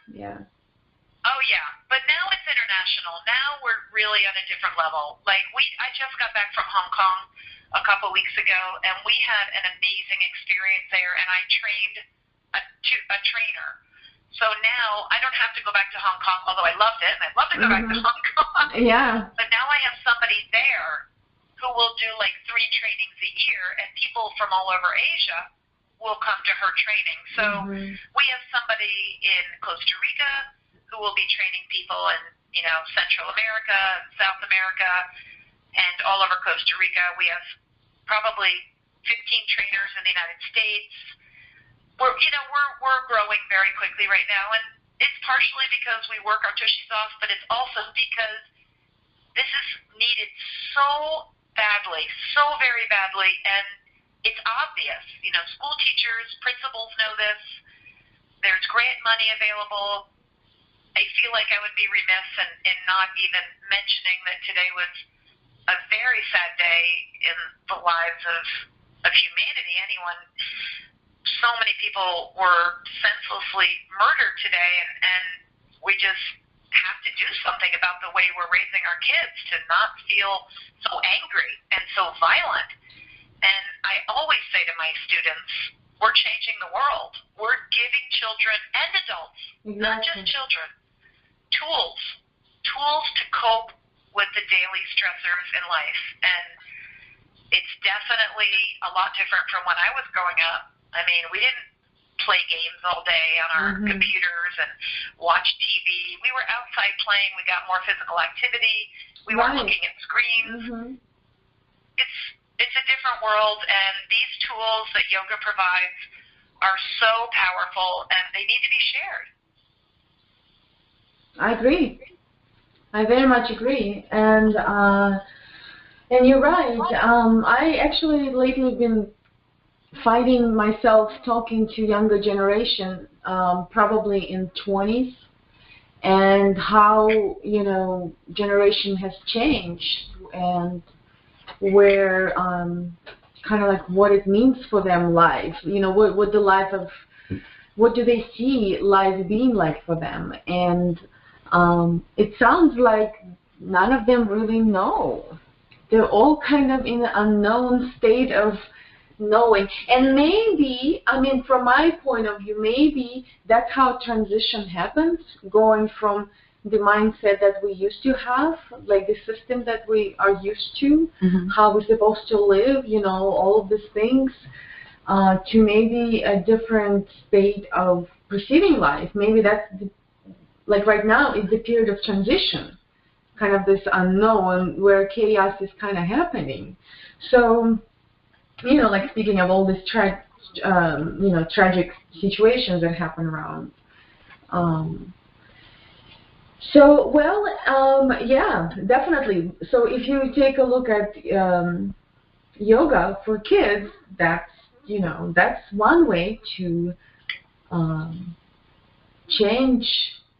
Oh, yeah. But now it's international. Now we're really on a different level. Like, I just got back from Hong Kong a couple weeks ago, and we had an amazing experience there, and I trained a trainer. So now I don't have to go back to Hong Kong, although I loved it, and I'd love to go back to Hong Kong. Yeah. But now I have somebody there who will do like 3 trainings a year, and people from all over Asia will come to her training. So we have somebody in Costa Rica who will be training people in, Central America, South America, and all over Costa Rica. We have probably 15 trainers in the United States. We're growing very quickly right now, and it's partially because we work our tushies off, but it's also because this is needed so badly, so very badly, and it's obvious. School teachers, principals know this. There's grant money available. I feel like I would be remiss in not even mentioning that today was a very sad day in the lives of humanity. So many people were senselessly murdered today, and we just have to do something about the way we're raising our kids to not feel so angry and so violent. And I always say to my students, we're changing the world. We're giving children and adults, not just children, tools to cope with the daily stressors in life. And it's definitely a lot different from when I was growing up. I mean, we didn't play games all day on our computers and watch TV. We were outside playing. We got more physical activity. We weren't looking at screens. It's a different world, and these tools that yoga provides are so powerful, and they need to be shared. I agree. I very much agree, and you're right. I actually lately been finding myself talking to younger generation, probably in 20s, and how generation has changed, and where kind of like what it means for them life. What the life of, what do they see life being like for them, and it sounds like none of them really know. They're all kind of in an unknown state of knowing. And maybe, from my point of view, maybe that's how transition happens, going from the mindset that we used to have, like the system that we are used to, how we're supposed to live, all of these things, to maybe a different state of perceiving life. Maybe that's like right now is the period of transition, kind of this unknown where chaos is kind of happening. So, like speaking of all these tragic situations that happen around. Yeah, definitely. So if you take a look at yoga for kids, that's one way to change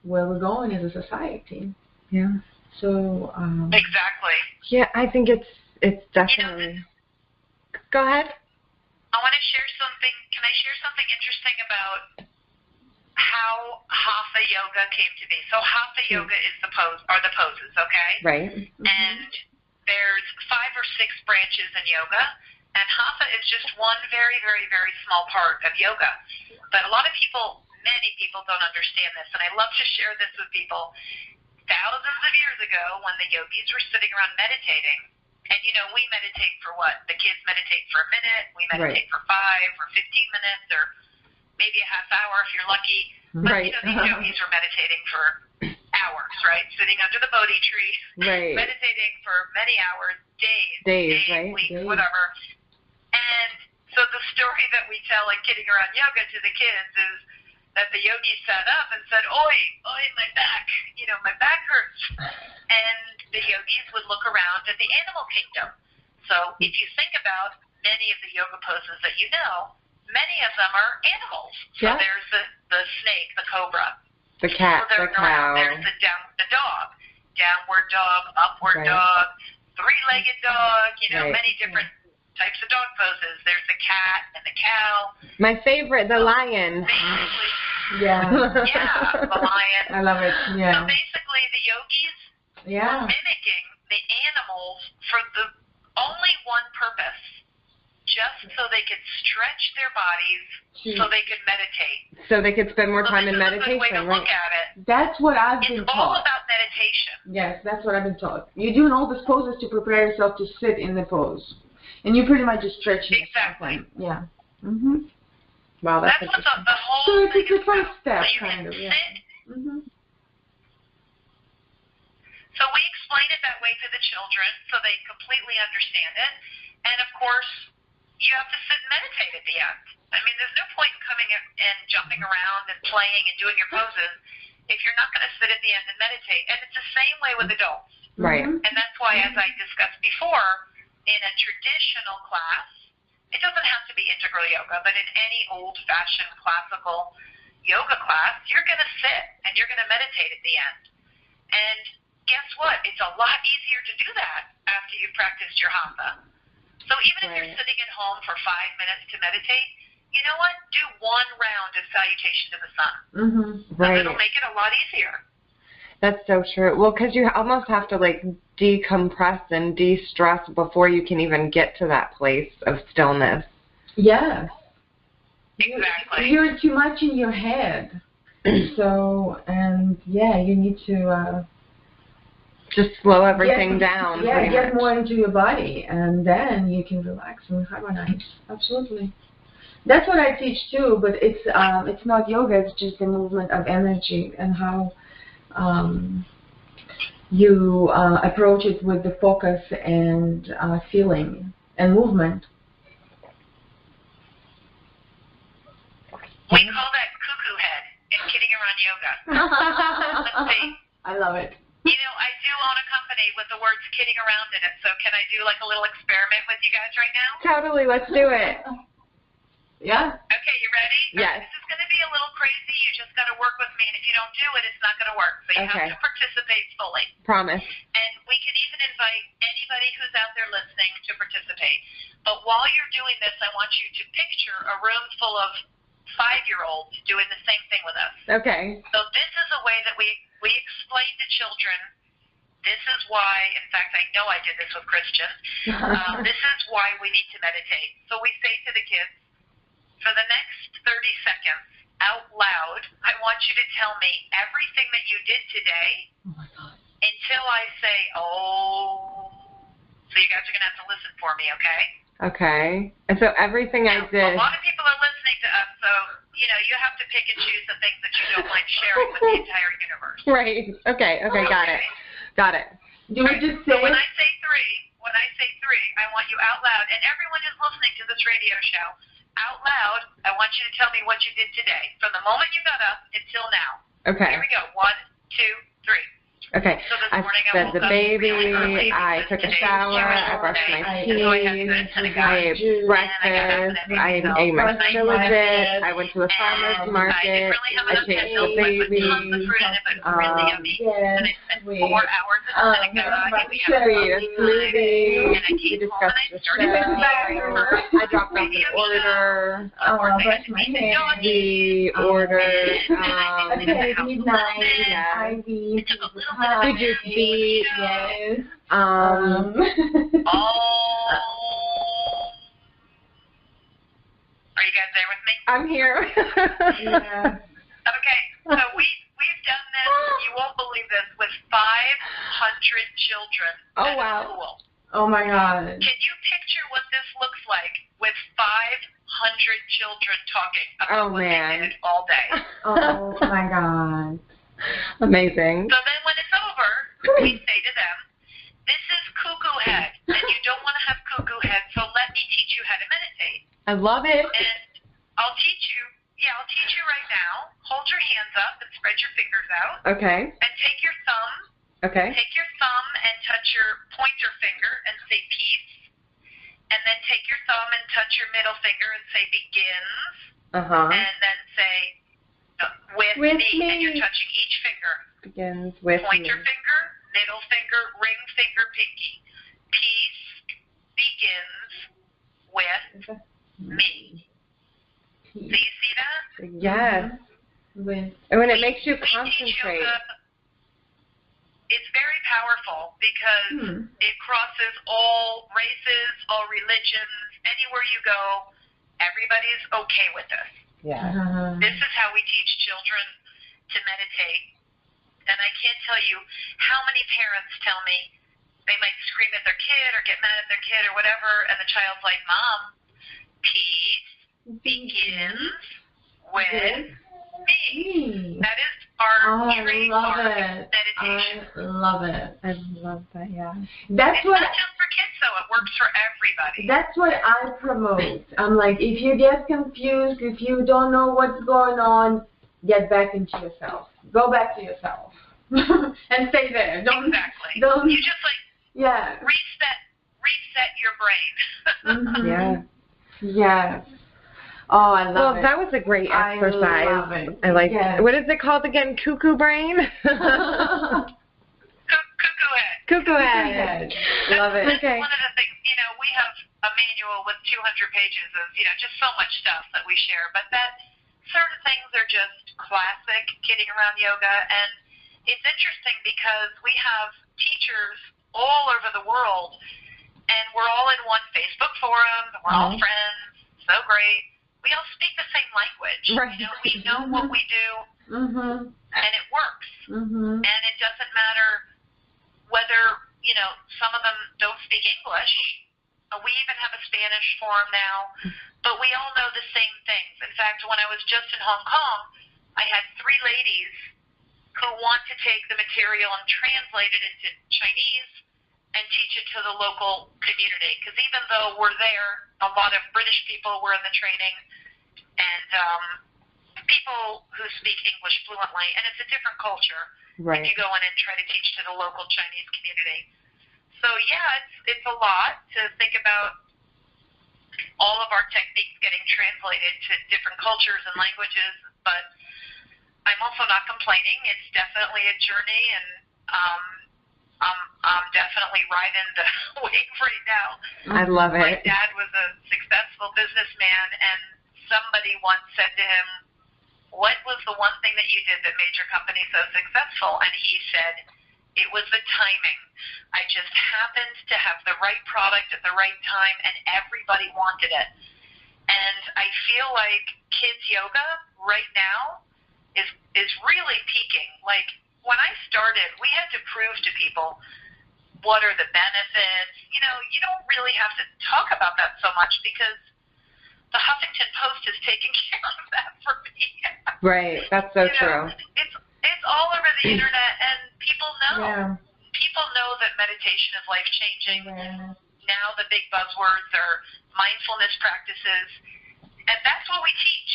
where we're going as a society. Yeah. So exactly. Yeah, I think it's definitely. Go ahead. I want to share something. Can I share something interesting about how Hatha yoga came to be? So Hatha yoga is the poses, okay? Right. And there's 5 or 6 branches in yoga, and Hatha is just one very, very, very small part of yoga. But a lot of people, many people don't understand this, and I love to share this with people. Thousands of years ago, when the yogis were sitting around meditating, and we meditate for what? The kids meditate for a minute, we meditate for 5 or 15 minutes, or maybe a half hour if you're lucky. But these yogis were meditating for hours, right? Sitting under the Bodhi tree, meditating for many hours, days, weeks, whatever. And so the story that we tell in Kidding Around Yoga to the kids is that the yogis sat up and said, "Oi, my back, my back hurts." And the yogis would look around at the animal kingdom. So if you think about many of the yoga poses that you know, many of them are animals. So there's the snake, the cobra. The cat, the cow. There's the dog. Downward dog, upward dog, three-legged dog, many different types of dog poses. There's the cat and the cow. My favorite, the lion. Basically, the lion. I love it, So basically the yogis were mimicking the animals for the only one purpose, just so they could stretch their bodies so they could meditate. So they could spend more time in meditation, way to look at it. That's what I've been taught. It's all about meditation. Yes, that's what I've been taught. You're doing all these poses to prepare yourself to sit in the pose. And you pretty much just stretching Exactly. yourself. Yeah. Mm-hmm. Wow, that's what the whole So thing it's the first is step, so you kind can of, sit. Mm-hmm. So we explain it that way to the children so they completely understand it. And, of course, you have to sit and meditate at the end. I mean, there's no point in coming and jumping around and playing and doing your poses if you're not going to sit at the end and meditate. And it's the same way with adults. Right. And that's why, as I discussed before, in a traditional class, it doesn't have to be integral yoga, but in any old-fashioned classical yoga class, you're going to sit and you're going to meditate at the end. And guess what? It's a lot easier to do that after you've practiced your hatha. So even if you're sitting at home for 5 minutes to meditate, you know what? Do one round of salutation to the sun. Right. It'll make it a lot easier. That's so true. Well, because you almost have to, like, decompress and de-stress before you can even get to that place of stillness. Yes. Exactly. You're too much in your head. So, and, you need to... just slow everything down. Yeah, get more into your body, and then you can relax and harmonize. Absolutely. That's what I teach too, but it's not yoga. It's just the movement of energy and how you approach it with the focus and feeling and movement. We call that cuckoo head in Kidding Around Yoga. Let's see. I love it. You know, I do own a company with the words kidding around in it, so can I do like a little experiment with you guys right now? Totally, let's do it. Yeah. Okay, you ready? Yes. This is going to be a little crazy. You just got to work with me, and if you don't do it, it's not going to work. So you have to participate fully. Promise. And we can even invite anybody who's out there listening to participate. But while you're doing this, I want you to picture a room full of 5-year-olds doing the same thing with us. Okay. So this is a way that we explain to children, this is why, in fact, I know I did this with Christian, this is why we need to meditate. So we say to the kids, for the next 30 seconds, out loud, I want you to tell me everything that you did today until I say, oh. So you guys are going to have to listen for me, okay? Okay. And so everything I did. A lot of people are listening to us, so, you know, you have to pick and choose the things that you don't mind sharing with the entire universe. Right. Okay, got it. Got it. Do we just say so when I say three, I want you out loud, and everyone who's listening to this radio show, out loud, I want you to tell me what you did today, from the moment you got up until now. Okay. Here we go. 1, 2, 3. Okay. So this I morning fed the baby, I took a shower, I brushed my teeth, I ate breakfast, I ate my Shilajit, I went to the farmer's market, I changed the baby, we ate a smoothie, we discussed the show, I dropped off an order, brushed my hair, we ordered, midnight, IV, we just beat, yes. Are you guys there with me? I'm here. Yeah. Okay, so we've done this, you won't believe this, with 500 children Oh, wow. at school. Oh my God. Can you picture what this looks like with 500 children talking about what they did all day? Oh my God. Amazing. So then when it's over, we say to them, this is cuckoo head, and you don't want to have cuckoo head, so let me teach you how to meditate. I love it. And I'll teach you right now. Hold your hands up and spread your fingers out. Okay. And take your thumb. Okay. Take your thumb and touch your pointer finger and say peace. and then take your thumb and touch your middle finger and say begins, and then say with me, and you're touching each finger. Begins with Pointer finger, middle finger, ring finger, pinky. Peace begins with me. Do you see that? Yes. And when it makes you concentrate. It's very powerful because it crosses all races, all religions. Anywhere you go, everybody's okay with this. Yeah. This is how we teach children to meditate. And I can't tell you how many parents tell me they might scream at their kid or get mad at their kid or whatever, and the child's like, Mom, peace begins with me. That is our trademark meditation. I love it. I love that, yeah. That's it's not just for kids, though. It works for everybody. That's what I promote. I'm like, if you get confused, if you don't know what's going on, get back into yourself. Go back to yourself. And stay there. Don't you just reset your brain. Yes. Oh, I love it. Well, that was a great exercise. I love it. I like it. What is it called again? Cuckoo brain? Cuckoo head. Love it. That's one of the things, we have a manual with 200 pages of, just so much stuff that we share, but that certain things are just classic kidding around yoga, and it's interesting because we have teachers all over the world, and we're all in one Facebook forum, we're all friends, so great. We all speak the same language. Right. We know what we do, and it works. And it doesn't matter whether, some of them don't speak English. We even have a Spanish forum now, but we all know the same things. In fact, when I was just in Hong Kong, I had 3 ladies who want to take the material and translate it into Chinese and teach it to the local community. Because even though we're there, a lot of British people were in the training, and people who speak English fluently, and it's a different culture if you go in and try to teach to the local Chinese community. So yeah, it's a lot to think about all of our techniques getting translated to different cultures and languages, but I'm also not complaining. It's definitely a journey, and I'm definitely riding the wave right now. I love it. My dad was a successful businessman, and somebody once said to him, what was the one thing that you did that made your company so successful? And he said, it was the timing. I just happened to have the right product at the right time, and everybody wanted it. And I feel like kids yoga right now is really peaking. Like, when I started, we had to prove to people what are the benefits. You don't really have to talk about that so much because the Huffington Post has taken care of that for me. Right, that's so true. It's all over the internet, and people know. Yeah. People know that meditation is life-changing. Now the big buzzwords are mindfulness practices, and that's what we teach.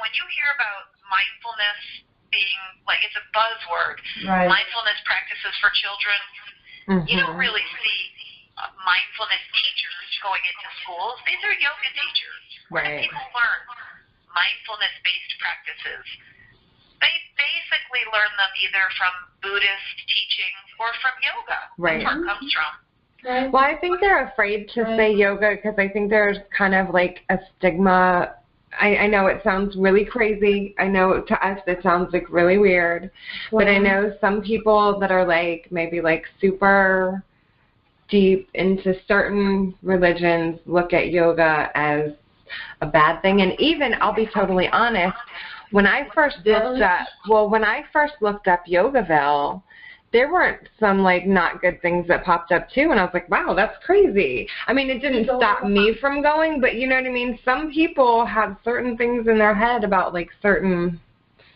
When you hear about mindfulness being like it's a buzzword, mindfulness practices for children, you don't really see mindfulness teachers going into schools. These are yoga teachers. Right. And people learn mindfulness-based practices. They basically learn them either from Buddhist teachings or from yoga. Right. That's where it comes from. Well, I think they're afraid to say yoga because I think there's kind of like a stigma. I know it sounds really crazy. I know to us it sounds like really weird. But I know some people that are like maybe like super deep into certain religions look at yoga as a bad thing. And even, I'll be totally honest, when I first looked up Yogaville, there weren't some like not good things that popped up too, and I was like, wow, that's crazy. I mean, it didn't stop me from going, but you know what I mean? Some people have certain things in their head about like certain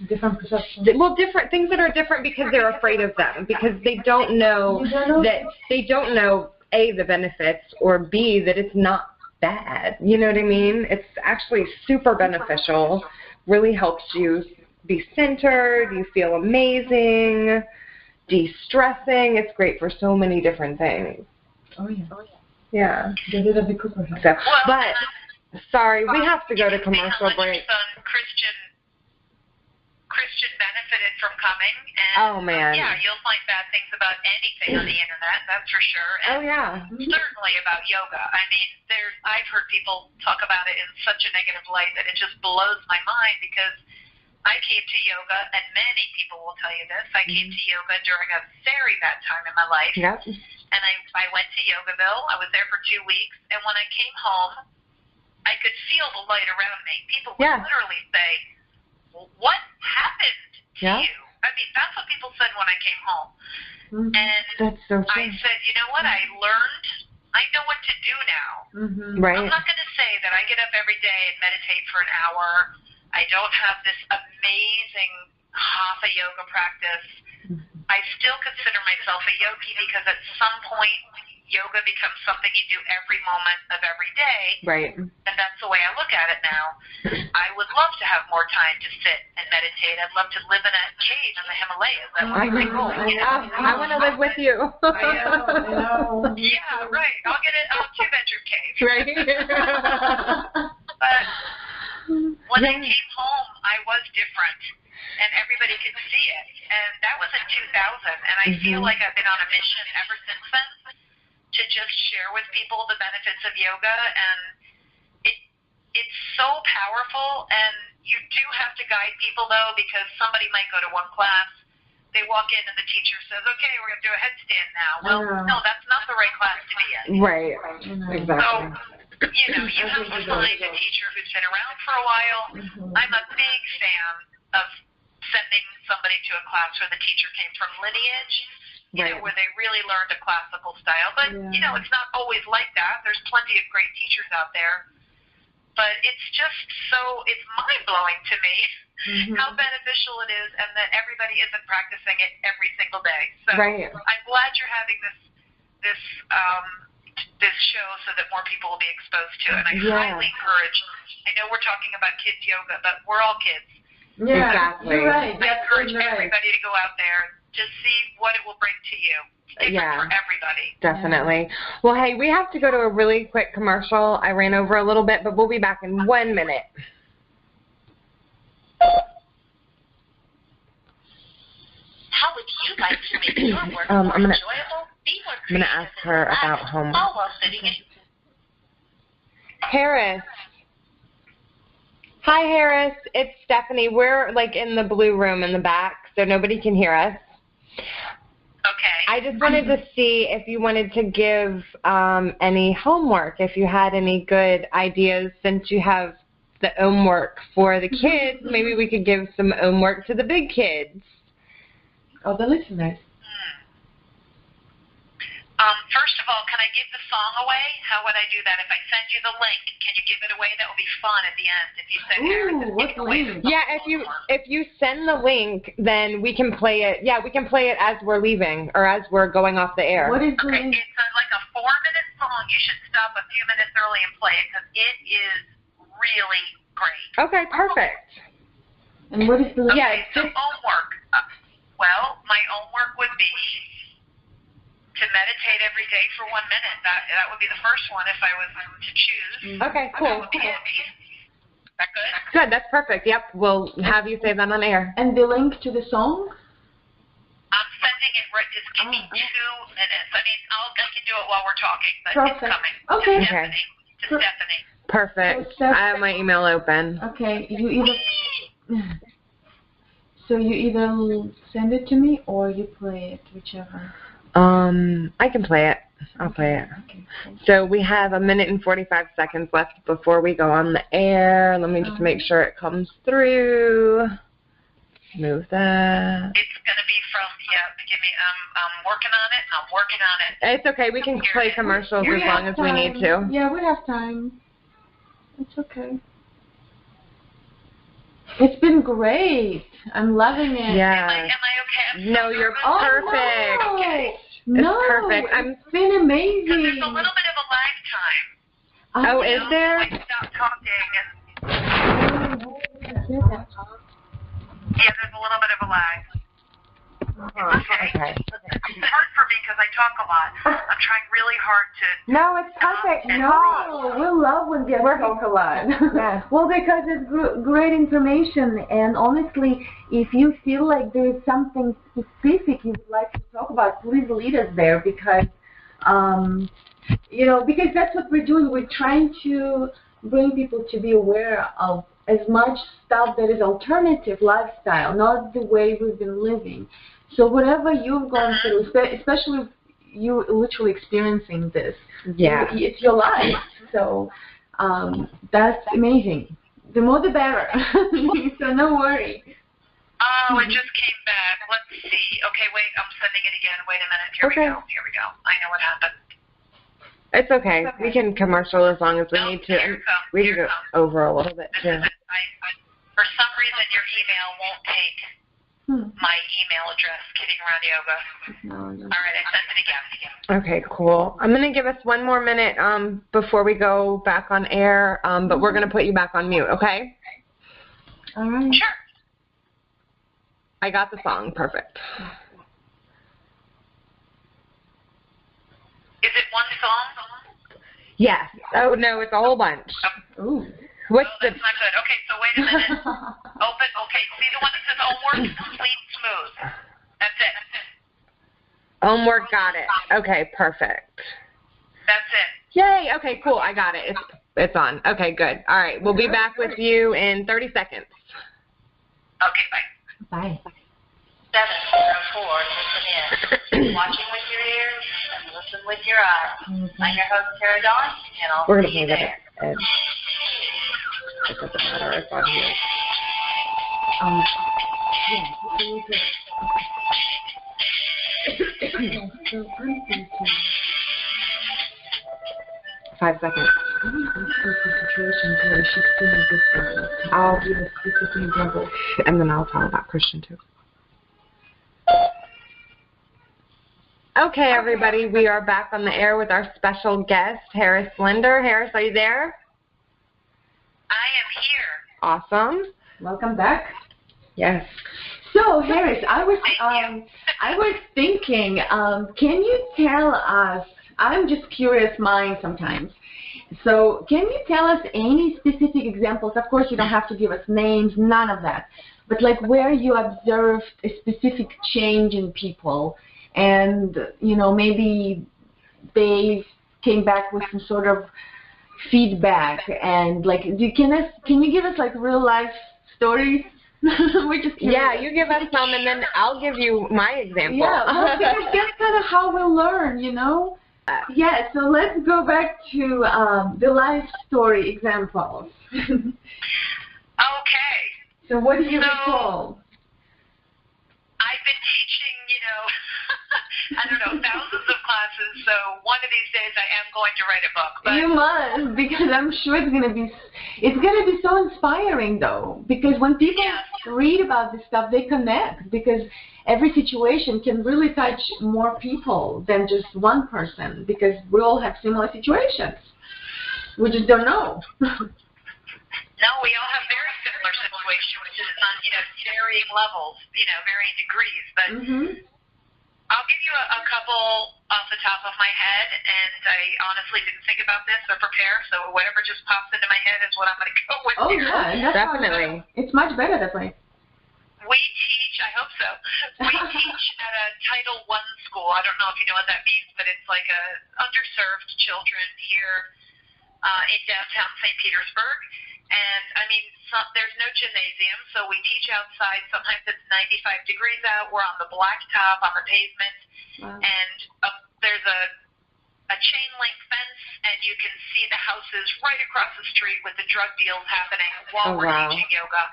different perceptions. Well, different things that are different because they're afraid of them, because they don't know that they don't know A, the benefits, or B, that it's not bad. You know what I mean? It's actually super beneficial. Really helps you be centered. You feel amazing. De-stressing. It's great for so many different things. Oh, yeah. Yeah. They did a big Cooper Hill. So, Well, but sorry, we have to go to commercial break. Christian benefited from coming, and Oh man. yeah, you'll find bad things about anything on the internet, that's for sure. And Oh yeah. certainly about yoga. I mean, I've heard people talk about it in such a negative light that it just blows my mind, because I came to yoga, and many people will tell you this, I came to yoga during a very bad time in my life. Yep. And I went to Yogaville. I was there for 2 weeks, and when I came home, I could feel the light around me. People would literally say, "What happened to you?" I mean, that's what people said when I came home. And that's so true. I said, you know what? I learned. I know what to do now. Right. I'm not going to say that I get up every day and meditate for an hour. I don't have this amazing hatha yoga practice. I still consider myself a yogi, because at some point, yoga becomes something you do every moment of every day. Right. And that's the way I look at it now. I would love to have more time to sit and meditate. I'd love to live in a cave in the Himalayas. That would be my goal. I want to live with you. I know. Yeah, right. I'll get a 2-bedroom cave. Right. But when I came home, I was different, and everybody could see it. And that was in 2000, and I feel like I've been on a mission ever since then to just share with people the benefits of yoga, and it's so powerful. And you do have to guide people, though, because somebody might go to one class, they walk in and the teacher says, "Okay, we're going to do a headstand now." Well, no, that's not the right class to be in. Right. Exactly. So, you have to find a teacher who's been around for a while. I'm a big fan of sending somebody to a class where the teacher came from lineage, where they really learned a classical style. But, it's not always like that. There's plenty of great teachers out there. But it's just it's mind-blowing to me how beneficial it is, and that everybody isn't practicing it every single day. So I'm glad you're having this show so that more people will be exposed to it. And I highly encourage, I know we're talking about kids yoga, but we're all kids. Yeah, exactly. You're right. I encourage everybody to go out there to see what it will bring to you. It's different for everybody. Definitely. Well, hey, we have to go to a really quick commercial. I ran over a little bit, but we'll be back in 1 minute. How would you like to make your work more enjoyable? Be more creative. I'm going to ask her about homework. All while sitting in. Harris. Hi, Harris. It's Stephanie. We're, in the blue room in the back, so nobody can hear us. Okay. I just wanted to see if you wanted to give any homework, if you had any good ideas, since you have the homework for the kids. Maybe we could give some homework to the big kids. Oh, the listeners. First of all, can I give the song away? How would I do that? If I send you the link, can you give it away? That would be fun at the end. If you said, what's the link? Yeah, if you send the link, then we can play it. Yeah, we can play it as we're leaving or as we're going off the air. What is the link? It's like a 4-minute song. You should stop a few minutes early and play it, because it is really great. Okay, perfect. And what is the link? Okay, so homework. Well, my homework would be to meditate every day for 1 minute. That would be the first one if I was to choose. Okay, cool. That would be it. Is that good? Good, that's perfect. Yep, we'll have you say that on air. And the link to the song? I'm sending it right. Just give me 2 minutes. I mean, I can do it while we're talking, but it's coming. Okay. To Stephanie. Perfect. So I have my email open. Okay, so you either send it to me or you play it, whichever. I can play it. I'll play it. Okay, cool. So we have 1 minute and 45 seconds left before we go on the air. Let me just make sure it comes through. Move that. It's going to be from, give me, I'm working on it. I'm working on it. It's okay. We can play commercials as long as we need to. Yeah, we have time. It's okay. It's been great. I'm loving it. Yeah. Am I okay? No, you're perfect. No. Okay. No, perfect. It's been amazing. There's a little bit of a lag time. Oh, is there? I stopped talking and Yeah, there's a little bit of a lag. Okay. It's hard for me because I talk talk a lot. I'm trying really hard to. No, it's perfect. No, we love when guests talk a lot. Yes. Well, because it's great information, and honestly, if you feel like there is something specific you'd like to talk about, please lead us there, because, because that's what we're doing. We're trying to bring people to be aware of as much stuff that is alternative lifestyle, not the way we've been living. So whatever you've gone through, especially you literally experiencing this, it's your life. So that's amazing. The more the better. So no worry. Oh, it just came back. Let's see. Okay, wait, I'm sending it again. Wait a minute. Here we go. Here we go. I know what happened. It's okay. We can commercial as long as we need to. We can go over a little bit too. This is it. For some reason, your email won't take my email address, Kidding Around Yoga. All right, I sent it again. Okay, cool. I'm going to give us one more minute before we go back on air, but we're going to put you back on mute, okay? All right. Sure. I got the song. Perfect. Is it one song? Yes. Oh, no, it's a whole bunch. Ooh. What's that's not good. Okay, so wait a minute. Open. Okay, see the one that says homework? Complete smooth. That's it. Homework, got it. Okay, perfect. That's it. Yay. Okay, cool. I got it. It's on. Okay, good. All right, we'll be back with you in 30 seconds. Okay, bye. Bye. 704, listen in. Watching with your ears and listen with your eyes. I'm your host, Tara Dawn, and I'll We're going see to you play there. that at Ed. It doesn't matter. It's on here. Yeah. 5 seconds. Situations where she's feeling different. I'll give a specific example, and then I'll talk about Christian too. Okay, everybody, we are back on the air with our special guest, Harris Linder. Harris, are you there? I am here. Awesome. Welcome back. Yes. So, Harris, I was thinking, can you tell us, I'm just curious mind sometimes, so can you tell us any specific examples? Of course, you don't have to give us names, none of that, but like where you observed a specific change in people, and, maybe they came back with some sort of feedback, and like, can you give us like real life stories? We're just curious. Yeah, you give us some, and then I'll give you my example. Yeah, well, because that's kind of how we learn, Yeah, so let's go back to the life story examples. Okay. So what do you recall? I've been teaching, I don't know, thousands of classes, so one of these days I am going to write a book. But You must, because I'm sure it's gonna be so inspiring though, because when people read about this stuff, they connect, because every situation can really touch more people than just one person, because we all have similar situations. We just don't know. No, we all have very similar situations, just on, varying levels, varying degrees, but I'll give you a couple off the top of my head, and I honestly didn't think about this or prepare, so whatever just pops into my head is what I'm going to go with. Oh, yeah, definitely. It's much better that way. We teach, I hope so, we teach at a Title I school. I don't know if you know what that means, but it's like underserved children here in downtown St. Petersburg. And, there's no gymnasium, so we teach outside. Sometimes it's 95 degrees out. We're on the blacktop, on the pavement. Wow. And there's a chain link fence, and you can see the houses right across the street with the drug deals happening while we're teaching yoga.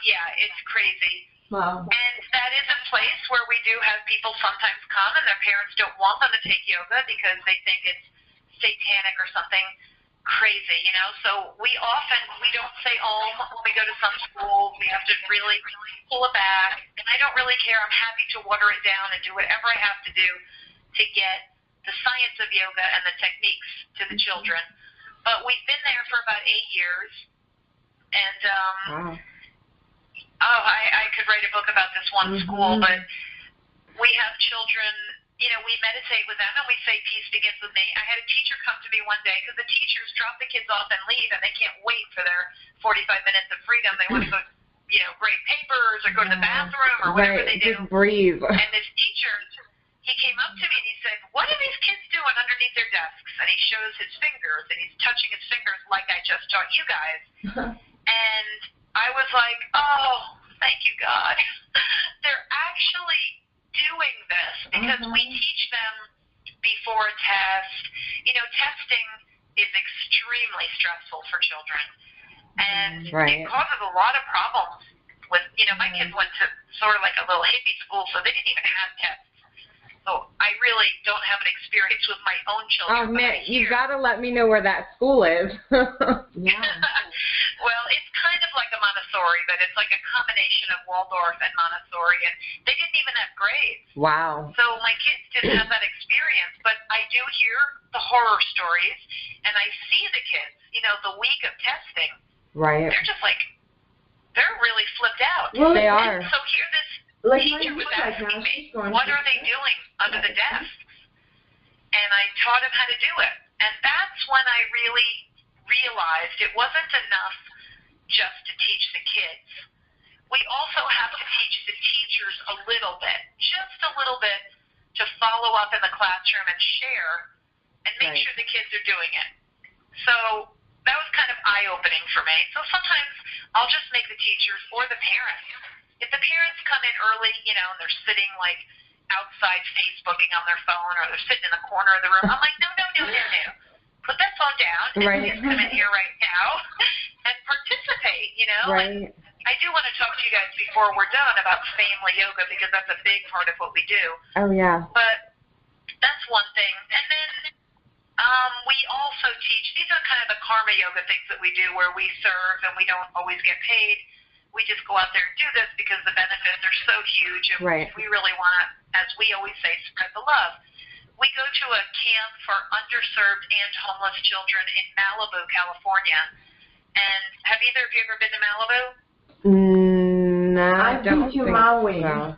Yeah, it's crazy. Wow. And that is a place where we do have people sometimes come, and their parents don't want them to take yoga because they think it's satanic or something crazy, So we don't say when we go to some schools. We have to really pull it back. And I don't really care. I'm happy to water it down and do whatever I have to do to get the science of yoga and the techniques to the children. But we've been there for about 8 years. And, I could write a book about this one school, but we have children, we meditate meditate with them, and we say peace begins with me. I had a teacher come to me one day because the teachers drop the kids off and leave, and they can't wait for their 45 minutes of freedom. They want to go, grade papers or go to the bathroom or whatever they do. Just breathe. And this teacher, he came up to me and he said, "What are these kids doing underneath their desks?" And he shows his fingers, and he's touching his fingers like I just taught you guys. And I was like, oh, thank you, God. They're actually doing this because we teach them before a test. Testing is extremely stressful for children. And it causes a lot of problems with, my kids went to sort of like a little hippie school, so they didn't even have tests. So I really don't have an experience with my own children. Oh, man, you got to let me know where that school is. Yeah. Well, it's kind of like a Montessori, but it's like a combination of Waldorf and Montessori, and they didn't even have grades. Wow. So my kids didn't have that experience, but I do hear the horror stories, and I see the kids, the week of testing. Right. They're just like, they're really flipped out. Well, they are. And so here this teacher was asking me, what are they doing under the desk? And I taught him how to do it. And that's when I really realized it wasn't enough just to teach the kids. We also have to teach the teachers a little bit, just a little bit, to follow up in the classroom and share and make sure the kids are doing it. So that was kind of eye-opening for me. So sometimes I'll just make the teachers or the parents. If the parents come in early, and they're sitting like outside Facebooking on their phone, or they're sitting in the corner of the room, I'm like, no. Put that phone down and just come in here right now and participate, Right. And I do want to talk to you guys before we're done about family yoga because that's a big part of what we do. Oh, yeah. But that's one thing. And then we also teach, these are kind of the karma yoga things that we do where we serve and we don't always get paid. We just go out there and do this because the benefits are so huge. And we really want to, as we always say, spread the love. We go to a camp for underserved and homeless children in Malibu, California. And have either of you ever been to Malibu? No, I've been to Maui. So.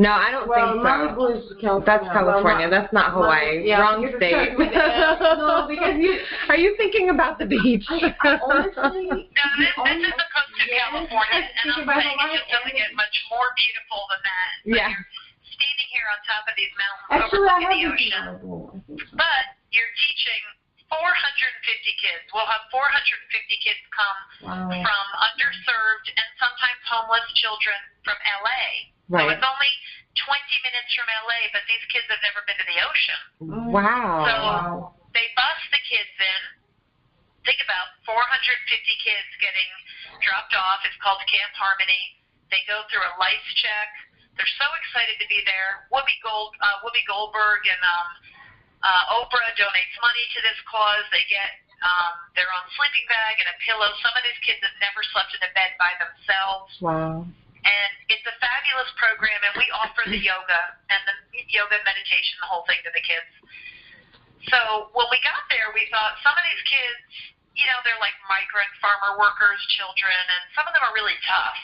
No, I don't think so. Malibu is California. That's California. That's not Hawaii. Wrong state. No, because Are you thinking about the beach? Honestly, no, this is the coast of California, and I'm saying it just doesn't get much more beautiful than that. So Yeah. you're standing here on top of these mountains actually, I overlooking the have been to ocean, Malibu. but you're teaching 450 kids. We'll have 450 kids come from underserved and sometimes homeless children from L.A. So it's only 20 minutes from L.A., but these kids have never been to the ocean. Wow. So they bus the kids in. Think about 450 kids getting dropped off. It's called Camp Harmony. They go through a life check. They're so excited to be there. Whoopi Goldberg and Oprah donates money to this cause. They get their own sleeping bag and a pillow. Some of these kids have never slept in a bed by themselves. Wow. And it's a fabulous program, and we offer the yoga and the yoga meditation, the whole thing to the kids. So when we got there, we thought some of these kids, they're like migrant farmer workers, children, and some of them are really tough.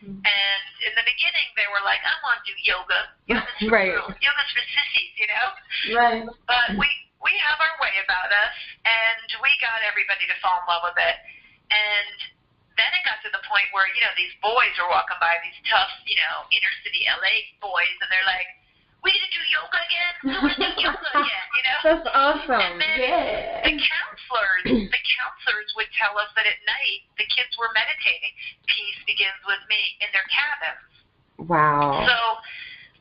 And in the beginning, they were like, I want to do yoga. Yoga's for girls. Yoga's for sissies, Right. But we have our way about us, and we got everybody to fall in love with it. And then it got to the point where, these boys are walking by, these tough, inner city LA boys, and they're like, we gonna do yoga again? I want to do yoga again, That's awesome. And then the counselors would tell us that at night the kids were meditating. Peace begins with me in their cabins. Wow. So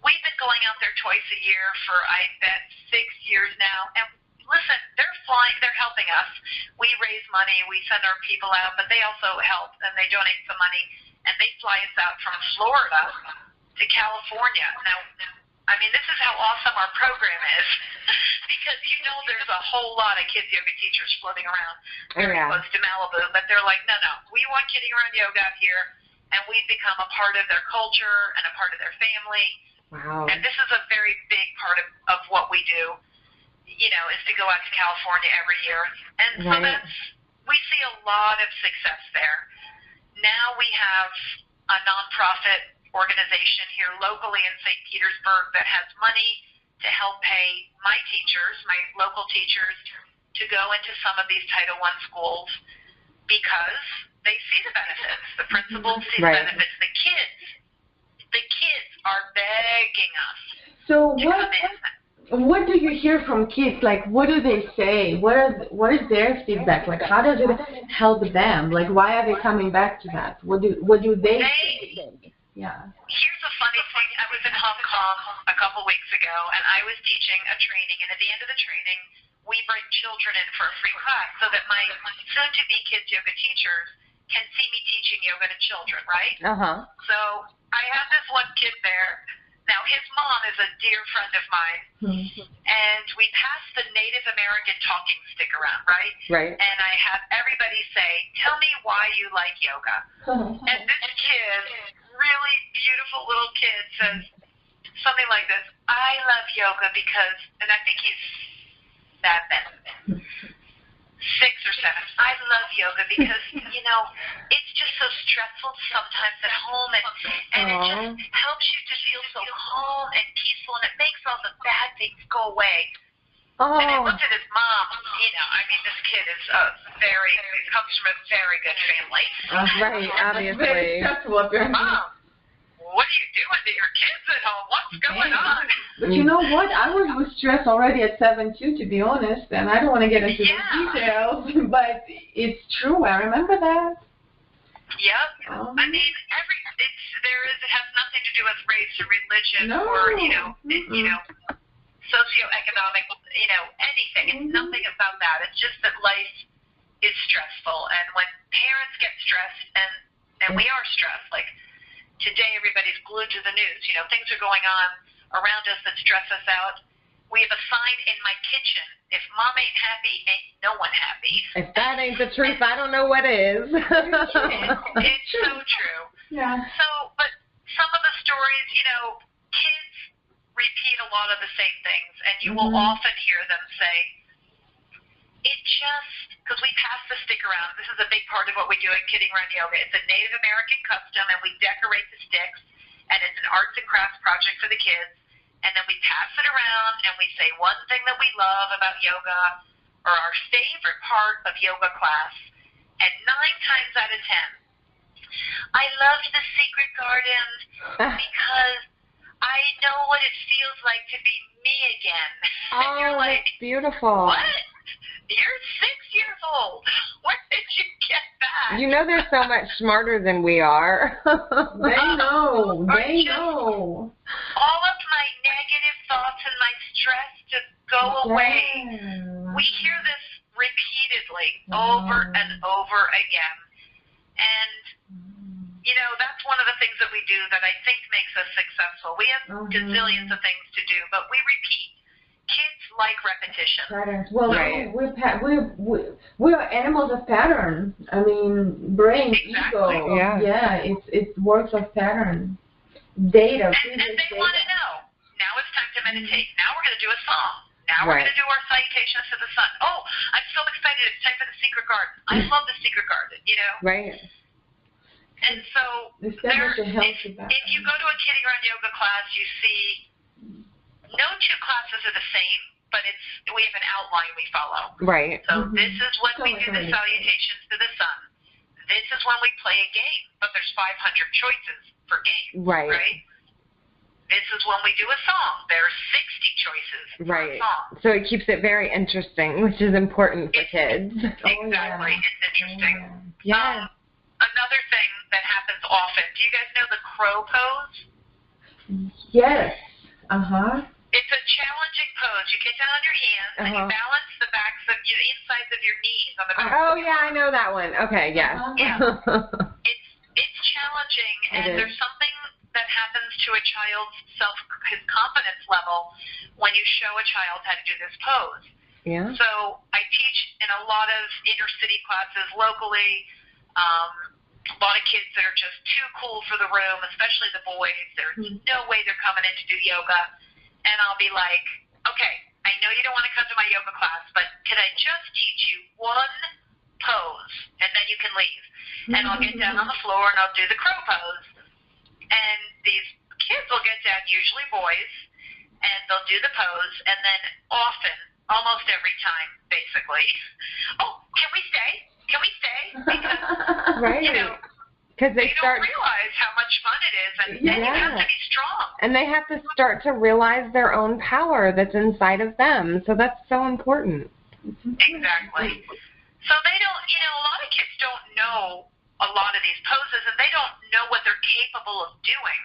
we've been going out there twice a year for, I bet, 6 years now. And listen, they're flying, they're helping us. We raise money, we send our people out, but they also help, and they donate some money, and they fly us out from Florida to California. Now, this is how awesome our program is, because there's a whole lot of kids yoga teachers floating around very close to Malibu, but they're like, no, we want kidding around yoga out here, and we've become a part of their culture and a part of their family. Wow. And this is a very big part of what we do, is to go out to California every year. And so we see a lot of success there. Now we have a nonprofit organization here locally in St. Petersburg that has money to help pay my teachers, my local teachers, to go into some of these Title I schools because they see the benefits. The principals see the benefits. The kids are begging us to come in. What do you hear from kids? Like, what do they say? What is their feedback? Like, how does it help them? Like, why are they coming back to that? What do they say? Yeah. Here's a funny thing. I was in Hong Kong a couple weeks ago, and I was teaching a training, and at the end of the training, we bring children in for a free class so that my soon-to-be kids yoga teachers can see me teaching yoga to children, right? So I have this one kid there. Now, his mom is a dear friend of mine, and we passed the Native American talking stick around, right? Right. And I have everybody say, tell me why you like yoga. And this kid, really beautiful little kid, says something like this, I love yoga because, and I think he's 7, 6 or 7. I love yoga because, you know, it's just so stressful sometimes at home, and it just helps you to feel so calm and peaceful, and it makes all the bad things go away. And I looked at his mom, you know, I mean, this kid is comes from a very good family. Right, obviously. Mom, what are you doing to your kids at home? What's going on? But you know what? I was with stress already at 7 too, to be honest, and I don't want to get into the details, but it's true. I remember that. Yep. I mean, it has nothing to do with race or religion or socioeconomic, anything. It's nothing about that. It's just that life is stressful, and when parents get stressed, and we are stressed, like today everybody's glued to the news. You know, things are going on around us that stress us out. We have a sign in my kitchen. If mom ain't happy, ain't no one happy. If that ain't the truth, I don't know what is. It's so true. Yeah. So, but some of the stories, kids repeat a lot of the same things, and you will often hear them say, because we pass the stick around. This is a big part of what we do in Kidding Around Yoga. It's a Native American custom, and we decorate the sticks, and it's an arts and crafts project for the kids. And then we pass it around, and we say one thing that we love about yoga, or our favorite part of yoga class. And 9 times out of 10, I loved the secret garden because I know what it feels like to be me again. And you're like, that's beautiful. What? You're 6 years old. Where did you get that? You know they're so much smarter than we are. They know. They know. All of my negative thoughts and my stress just go away. We hear this repeatedly over and over again. And, that's one of the things that we do that I think makes us successful. We have gazillions of things to do, but we repeat. Kids like repetition. Patterns. Well, we're animals of pattern. I mean, brain, ego. Yeah. It's works of pattern. Data. And they want to know. Now it's time to meditate. Now we're going to do a song. Now we're going to do our salutations to the sun. Oh, I'm so excited. It's time for the secret garden. I love the secret garden, Right. And so, if you go to a Kidding Around Yoga class, you see no 2 classes are the same, but we have an outline we follow. Right. So this is when we do the salutations to the sun. This is when we play a game, but there's 500 choices for games. Right? This is when we do a song. There's 60 choices for a song. So it keeps it very interesting, which is important for kids. Exactly. It's interesting. Yeah. Another thing that happens often, do you guys know the crow pose? Yes. It's a challenging pose. You get down on your hands and you balance the backs of the insides of your knees on the back. I know that one. Okay, yeah. It's challenging, and there's something that happens to a child's his confidence level when you show a child how to do this pose. Yeah. So I teach in a lot of inner city classes locally. A lot of kids that are just too cool for the room, especially the boys. There's no way they're coming in to do yoga. And I'll be like, okay, I know you don't want to come to my yoga class, but can I just teach you one pose, and then you can leave. And I'll get down on the floor, and I'll do the crow pose. And these kids will get down, usually boys, and they'll do the pose, and then often, almost every time, basically, oh, can we stay? Can we stay? Because, Right. you know, Because they don't realize how much fun it is, and you have to be strong. And they have to start to realize their own power that's inside of them. So that's so important. Exactly. So they don't, you know, a lot of kids don't know a lot of these poses, and they don't know what they're capable of doing.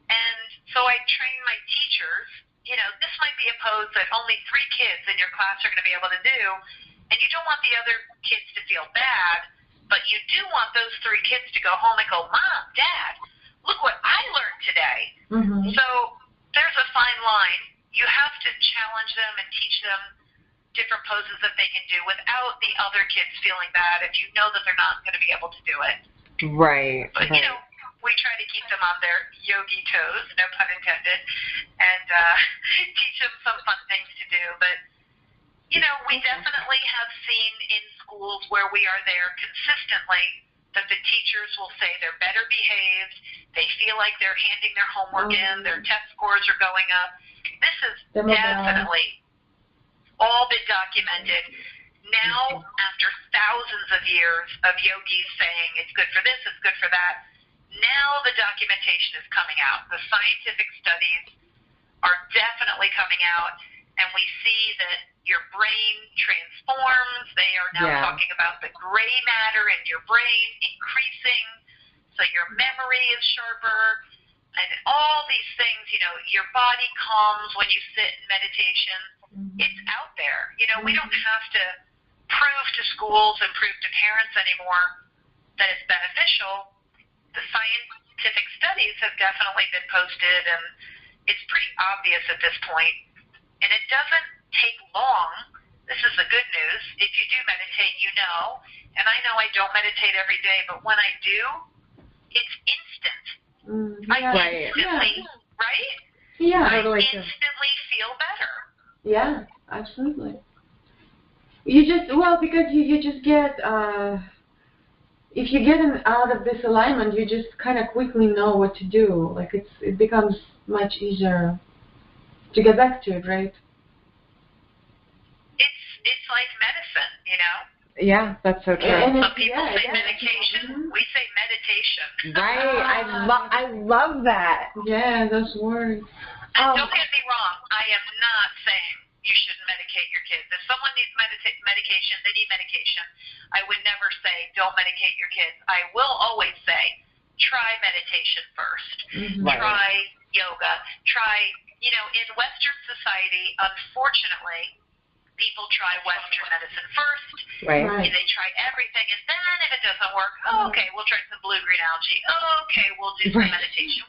And so I train my teachers, you know, this might be a pose that only 3 kids in your class are going to be able to do, and you don't want the other kids to feel bad, but you do want those 3 kids to go home and go, Mom, Dad, look what I learned today. Mm-hmm. So there's a fine line. You have to challenge them and teach them different poses that they can do without the other kids feeling bad if you know that they're not going to be able to do it. Right. But, you know, we try to keep them on their yogi toes, no pun intended, and teach them some fun things to do. But, you know, we definitely have seen in schools where we are there consistently that the teachers will say they're better behaved, they feel like they're handing their homework in, their test scores are going up. This is definitely all been documented. Now, after thousands of years of yogis saying it's good for this, it's good for that, now the documentation is coming out. The scientific studies are definitely coming out, and we see that your brain transforms. They are now talking about the gray matter in your brain increasing, so your memory is sharper, and all these things, you know, your body calms when you sit in meditation. It's out there. You know, we don't have to prove to schools and prove to parents anymore that it's beneficial. The scientific studies have definitely been posted, and it's pretty obvious at this point. And it doesn't take long. This is the good news. If you do meditate, you know. And I know I don't meditate every day, but when I do, it's instant. I instantly, right? Yeah. I instantly feel better. Yeah, absolutely. You just, well, because you just get, if you get out of this alignment, you just kind of quickly know what to do. Like it becomes much easier to get back to it, right? It's like medicine, you know? Yeah, that's so true. Some people say medication. We say meditation. Right. I love that. Yeah, those words. And don't get me wrong. I am not saying you shouldn't medicate your kids. If someone needs medication, they need medication. I would never say don't medicate your kids. I will always say try meditation first. Mm-hmm. Try yoga. Try, you know, in Western society, unfortunately, people try Western medicine first. Right. They try everything, and then if it doesn't work, okay, we'll try some blue-green algae. Okay, we'll do some meditation.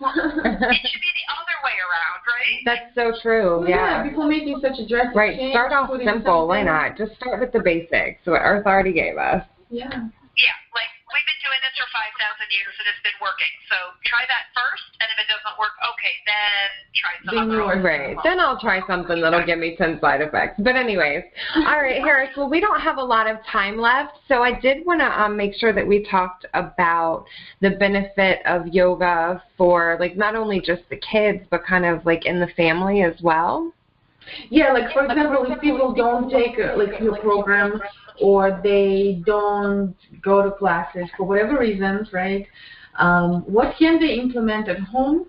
It should be the other way around, right? That's so true. Yeah. Before making such a drastic change. Start off simple. Why not? Just start with the basics. What Earth already gave us. Yeah. Yeah, like we've been doing this for 5,000 years and it's been working. So try that first, and if it doesn't work, okay, then try some other. Right. Then I'll try something that'll give me 10 side effects. But anyways, all right, Harris. Well, we don't have a lot of time left, so I did want to make sure that we talked about the benefit of yoga for like not only just the kids, but kind of like in the family as well. Yeah, like for example, if people don't take like your program or they don't go to classes for whatever reasons, right? What can they implement at home?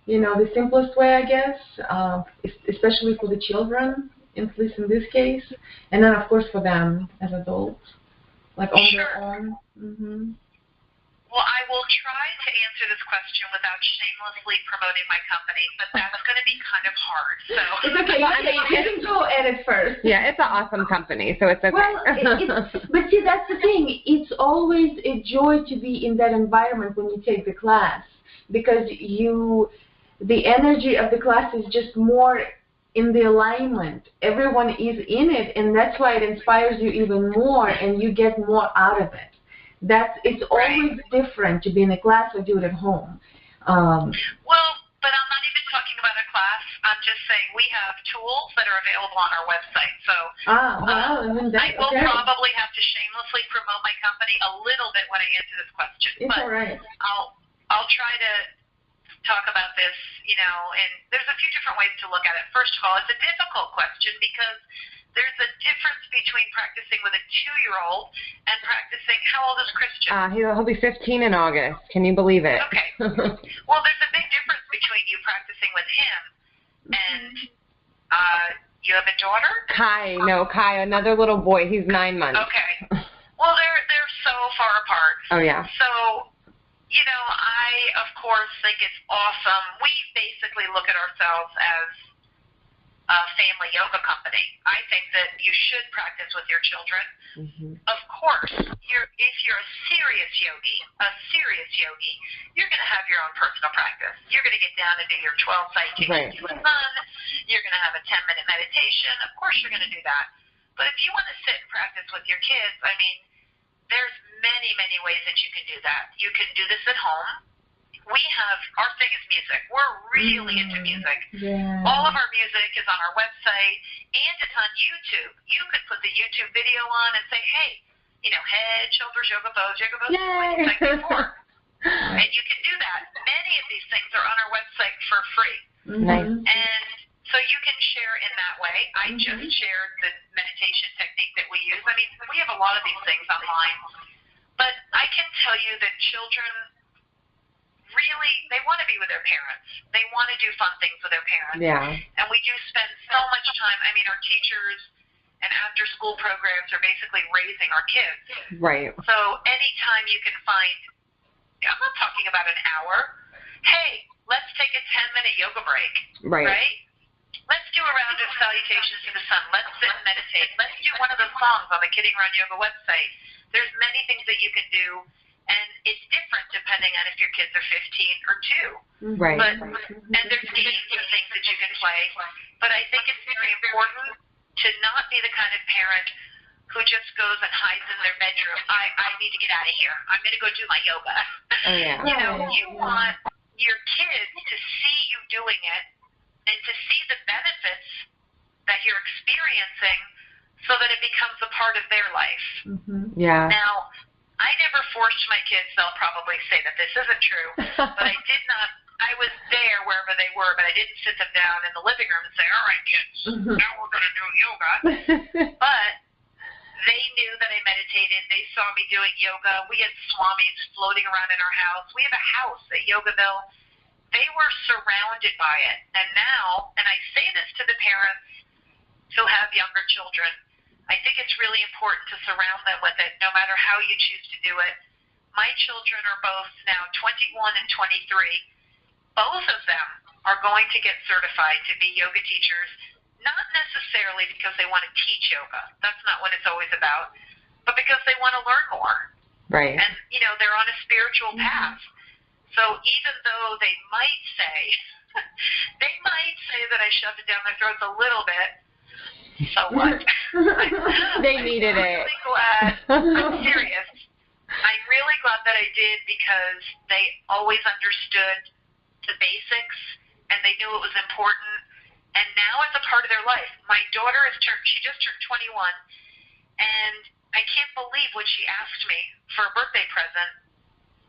You know, the simplest way, I guess, especially for the children, at least in this case, and then of course for them as adults, like on their own. Mm-hmm. Well, I will try to answer this question without shamelessly promoting my company, but that's going to be kind of hard. So it's okay. I mean, you can go at it first. Yeah, it's an awesome company, so it's okay. Well, but see, that's the thing. It's always a joy to be in that environment when you take the class, because the energy of the class is just more in the alignment. Everyone is in it, and that's why it inspires you even more, and you get more out of it. It's always different to be in a class or do it at home. Well, but I'm not even talking about a class. I'm just saying we have tools that are available on our website. So I will probably have to shamelessly promote my company a little bit when I answer this question. It's all right. I'll try to talk about this, and there's a few different ways to look at it. First of all, it's a difficult question because there's a difference between practicing with a 2-year-old and practicing. How old is Christian? He'll be 15 in August. Can you believe it? Okay. Well, there's a big difference between you practicing with him and you have a daughter? Kai, another little boy. He's 9 months. Okay. Well, they're so far apart. Oh, yeah. So, I, of course, think it's awesome. We basically look at ourselves as a family yoga company. I think that you should practice with your children. Mm-hmm. Of course, if you're a serious yogi, you're going to have your own personal practice. You're going to get down and do your 12 citations to the sun. You're going to have a 10-minute meditation. Of course, you're going to do that. But if you want to sit and practice with your kids, there's many, many ways that you can do that. You can do this at home. Our thing is music. We're really into music. Yeah. All of our music is on our website, and it's on YouTube. You could put the YouTube video on and say, hey, head, shoulders, yoga pose, like you said before. And you can do that. Many of these things are on our website for free. Nice. And so you can share in that way. I just shared the meditation technique that we use. We have a lot of these things online. But I can tell you that children really, they want to be with their parents. They want to do fun things with their parents. Yeah. And we do spend so much time. Our teachers and after-school programs are basically raising our kids. Right. So anytime you can find, I'm not talking about an hour. Hey, let's take a 10-minute yoga break. Right. Let's do a round of salutations to the sun. Let's sit and meditate. Let's do one of the songs on the Kidding Around Yoga website. There's many things that you can do, and it's different depending on if your kids are 15 or 2. Right. And there's games and things that you can play. But I think it's very important to not be the kind of parent who just goes and hides in their bedroom. I need to get out of here. I'm going to go do my yoga. Oh, yeah. You want your kids to see you doing it and to see the benefits that you're experiencing so that it becomes a part of their life. Yeah. Now, I never forced my kids. They'll probably say that this isn't true, but I did not. I was there wherever they were, but I didn't sit them down in the living room and say, all right, kids, now we're going to do yoga. But they knew that I meditated. They saw me doing yoga. We had swamis floating around in our house. We have a house at Yogaville. They were surrounded by it. And now, and I say this to the parents who have younger children, I think it's really important to surround them with it, no matter how you choose to do it. My children are both now 21 and 23. Both of them are going to get certified to be yoga teachers, not necessarily because they want to teach yoga. That's not what it's always about, but because they want to learn more. Right. And, they're on a spiritual path. So even though they might say that I shoved it down their throats a little bit, so what? They needed it. I'm really glad. I'm serious. I'm really glad that I did because they always understood the basics and they knew it was important. And now it's a part of their life. My daughter she just turned 21, and I can't believe what she asked me for a birthday present.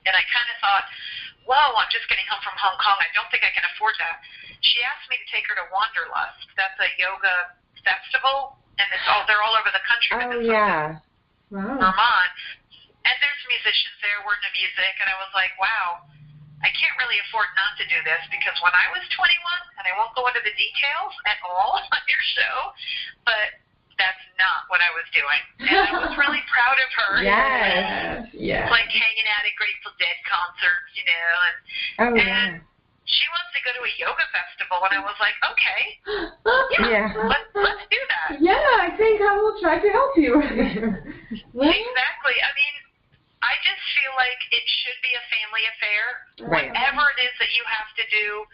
And I kind of thought, whoa, I'm just getting home from Hong Kong. I don't think I can afford that. She asked me to take her to Wanderlust. That's a yoga festival, and they're all over the country. Oh, yeah. Wow. Vermont. And there's musicians there. We're into music. And I was like, wow, I can't really afford not to do this because when I was 21, and I won't go into the details at all on your show, but that's not what I was doing. And I was really proud of her. Yes. Yeah. Like hanging out at Grateful Dead concerts, and she wants to go to a yoga festival, and I was like, okay, let's do that. Yeah, I think I will try to help you. Exactly. I just feel like it should be a family affair. Right. Whatever it is that you have to do,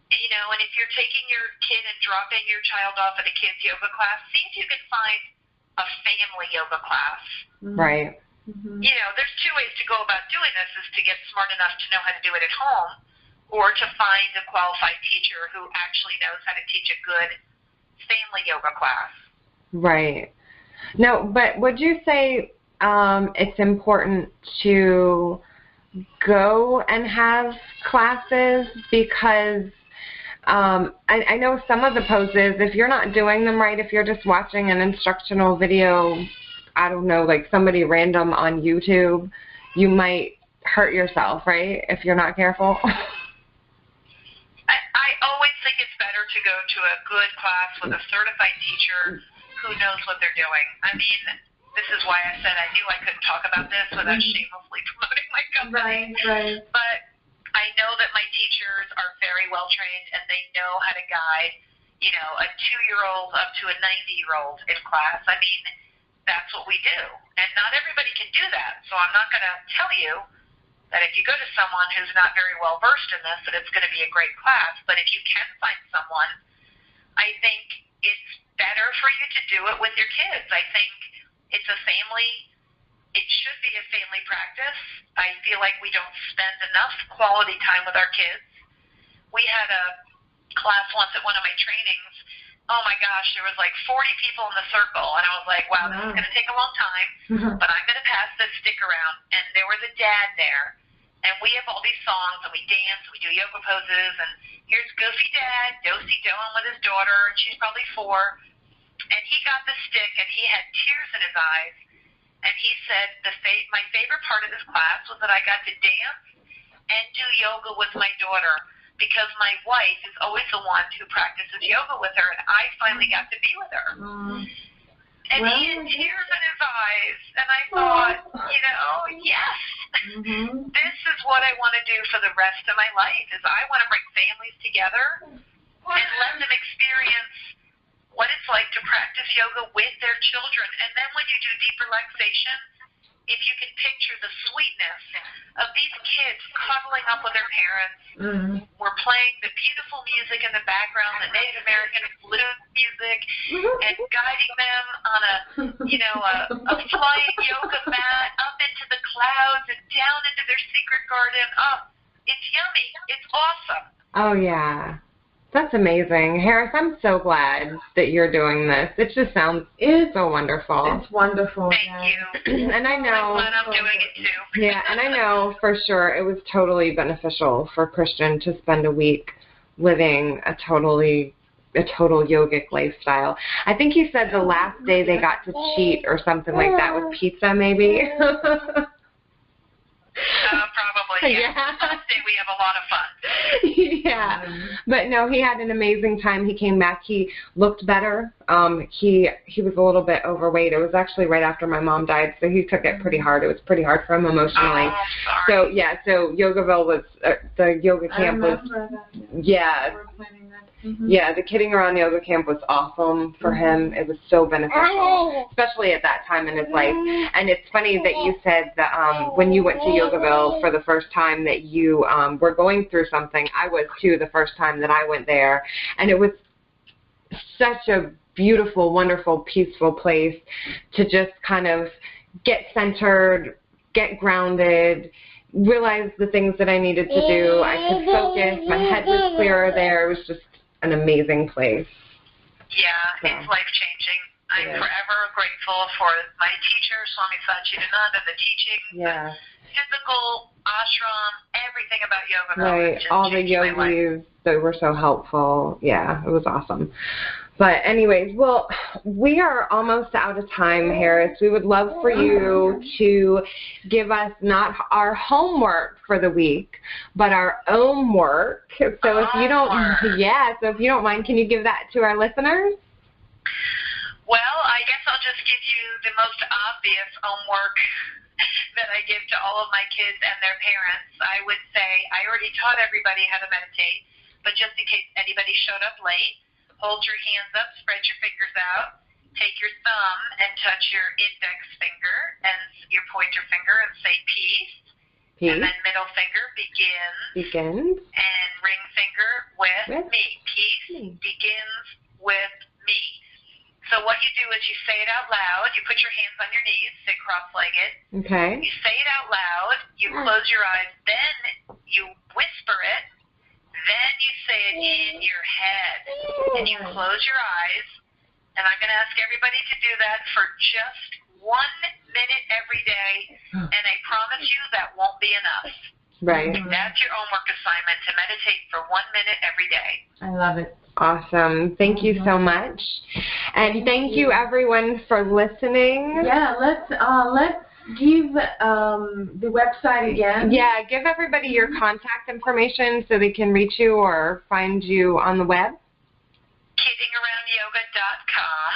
and if you're taking your kid and dropping your child off at a kid's yoga class, see if you can find a family yoga class. Right. There's 2 ways to go about doing this, is to get smart enough to know how to do it at home, or to find a qualified teacher who actually knows how to teach a good family yoga class. Right. No, but would you say it's important to go and have classes because I know some of the poses, if you're not doing them right, if you're just watching an instructional video, I don't know, like somebody random on YouTube, you might hurt yourself, right, if you're not careful? I always think it's better to go to a good class with a certified teacher who knows what they're doing. I mean, this is why I said I knew I couldn't talk about this without shamelessly promoting my company. Right. But I know that my teachers are very well trained and they know how to guide, you know, a 2-year-old up to a 90-year-old in class. I mean, that's what we do. And not everybody can do that. So I'm not going to tell you that if you go to someone who's not very well versed in this, that it's going to be a great class. But if you can find someone, I think it's better for you to do it with your kids. I think it should be a family practice. I feel like we don't spend enough quality time with our kids. We had a class once at one of my trainings. Oh my gosh, there was like 40 people in the circle, and I was like, wow, this is going to take a long time, but I'm going to pass this stick around. And there was a dad there, and we have all these songs, and we dance, we do yoga poses, and here's Goofy Dad, do-si-doing with his daughter, and she's probably 4, and he got the stick, and he had tears in his eyes, and he said, my favorite part of this class was that I got to dance and do yoga with my daughter, because my wife is always the one who practices yoga with her, and I finally got to be with her. And he had tears in his eyes, and I thought, you know, yes, this is what I want to do for the rest of my life, is I want to bring families together and let them experience what it's like to practice yoga with their children. And then when you do deep relaxation, if you can picture the sweetness of these kids cuddling up with their parents, we're playing the beautiful music in the background, the Native American flute music, and guiding them on a flying yoga mat up into the clouds and down into their secret garden. Oh, it's yummy. It's awesome. Oh, yeah. That's amazing. Harris, I'm so glad that you're doing this. It just sounds so wonderful. It's wonderful. Thank you. And I know. I'm glad I'm doing it too. Yeah, and I know for sure it was totally beneficial for Christian to spend a week living a total yogic lifestyle. I think he said the last day they got to cheat or something like that with pizza, maybe. Probably, yeah. Last day we have a lot of fun. Yeah, but no, he had an amazing time. He came back. He looked better. He was a little bit overweight. It was actually right after my mom died, so he took it pretty hard. It was pretty hard for him emotionally. Oh, sorry. So yeah, so Yogaville was the yoga camp was yeah, the Kidding Around Yoga Camp was awesome for him. It was so beneficial, especially at that time in his life. And it's funny that you said that when you went to Yogaville for the first time that you were going through something. I was too the first time that I went there. And it was such a beautiful, wonderful, peaceful place to just kind of get centered, get grounded, realize the things that I needed to do. I could focus. My head was clearer there. It was just an amazing place. Yeah, it's life-changing. I'm forever grateful for my teacher, Swami Satchidananda, the teaching, the physical, ashram, everything about yoga. Right, all the yogis, they were so helpful. Yeah, it was awesome. But anyways, well, we are almost out of time, Harris. We would love for you to give us not our homework for the week, but our own work. So if you don't, so if you don't mind, can you give that to our listeners? Well, I guess I'll just give you the most obvious homework that I give to all of my kids and their parents. I would say I already taught everybody how to meditate, but just in case anybody showed up late, hold your hands up, spread your fingers out, take your thumb and touch your index finger and your pointer finger and say peace. And then middle finger begins. And ring finger with me. Peace begins with me. So what you do is you say it out loud. You put your hands on your knees, sit cross-legged. Okay. You say it out loud. You close your eyes. Then you whisper it. Then you say it in your head, and you close your eyes, and I'm going to ask everybody to do that for just minute every day, and I promise you that won't be enough. Right. That's your homework assignment, to meditate for 1 minute every day. I love it. Awesome. Thank you so much. And thank you everyone for listening. Yeah, let's give the website again. Yeah, give everybody your contact information so they can reach you or find you on the web. Kiddingaroundyoga.com.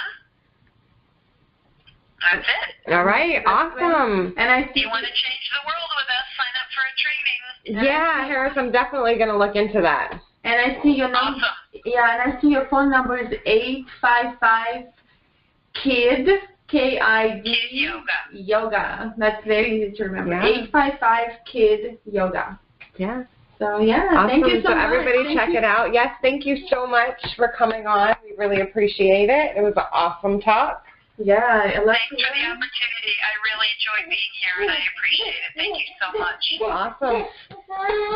That's it. All right, awesome. And I If you want to change the world with us, sign up for a training. Yeah, Harris, I'm definitely going to look into that. And I see your number. Awesome. Yeah, and I see your phone number is 855-KID, K-I-D. Kid yoga. Yoga. That's very easy to remember. Yeah. 855-KID Yoga. Yeah. So, yeah, Awesome. thank you so So much. everybody check it out. Yes, thank you so much for coming on. We really appreciate it. It was an awesome talk. Yeah, I like Thanks for the opportunity. I really enjoyed being here, and I appreciate it. Thank you so much. Awesome.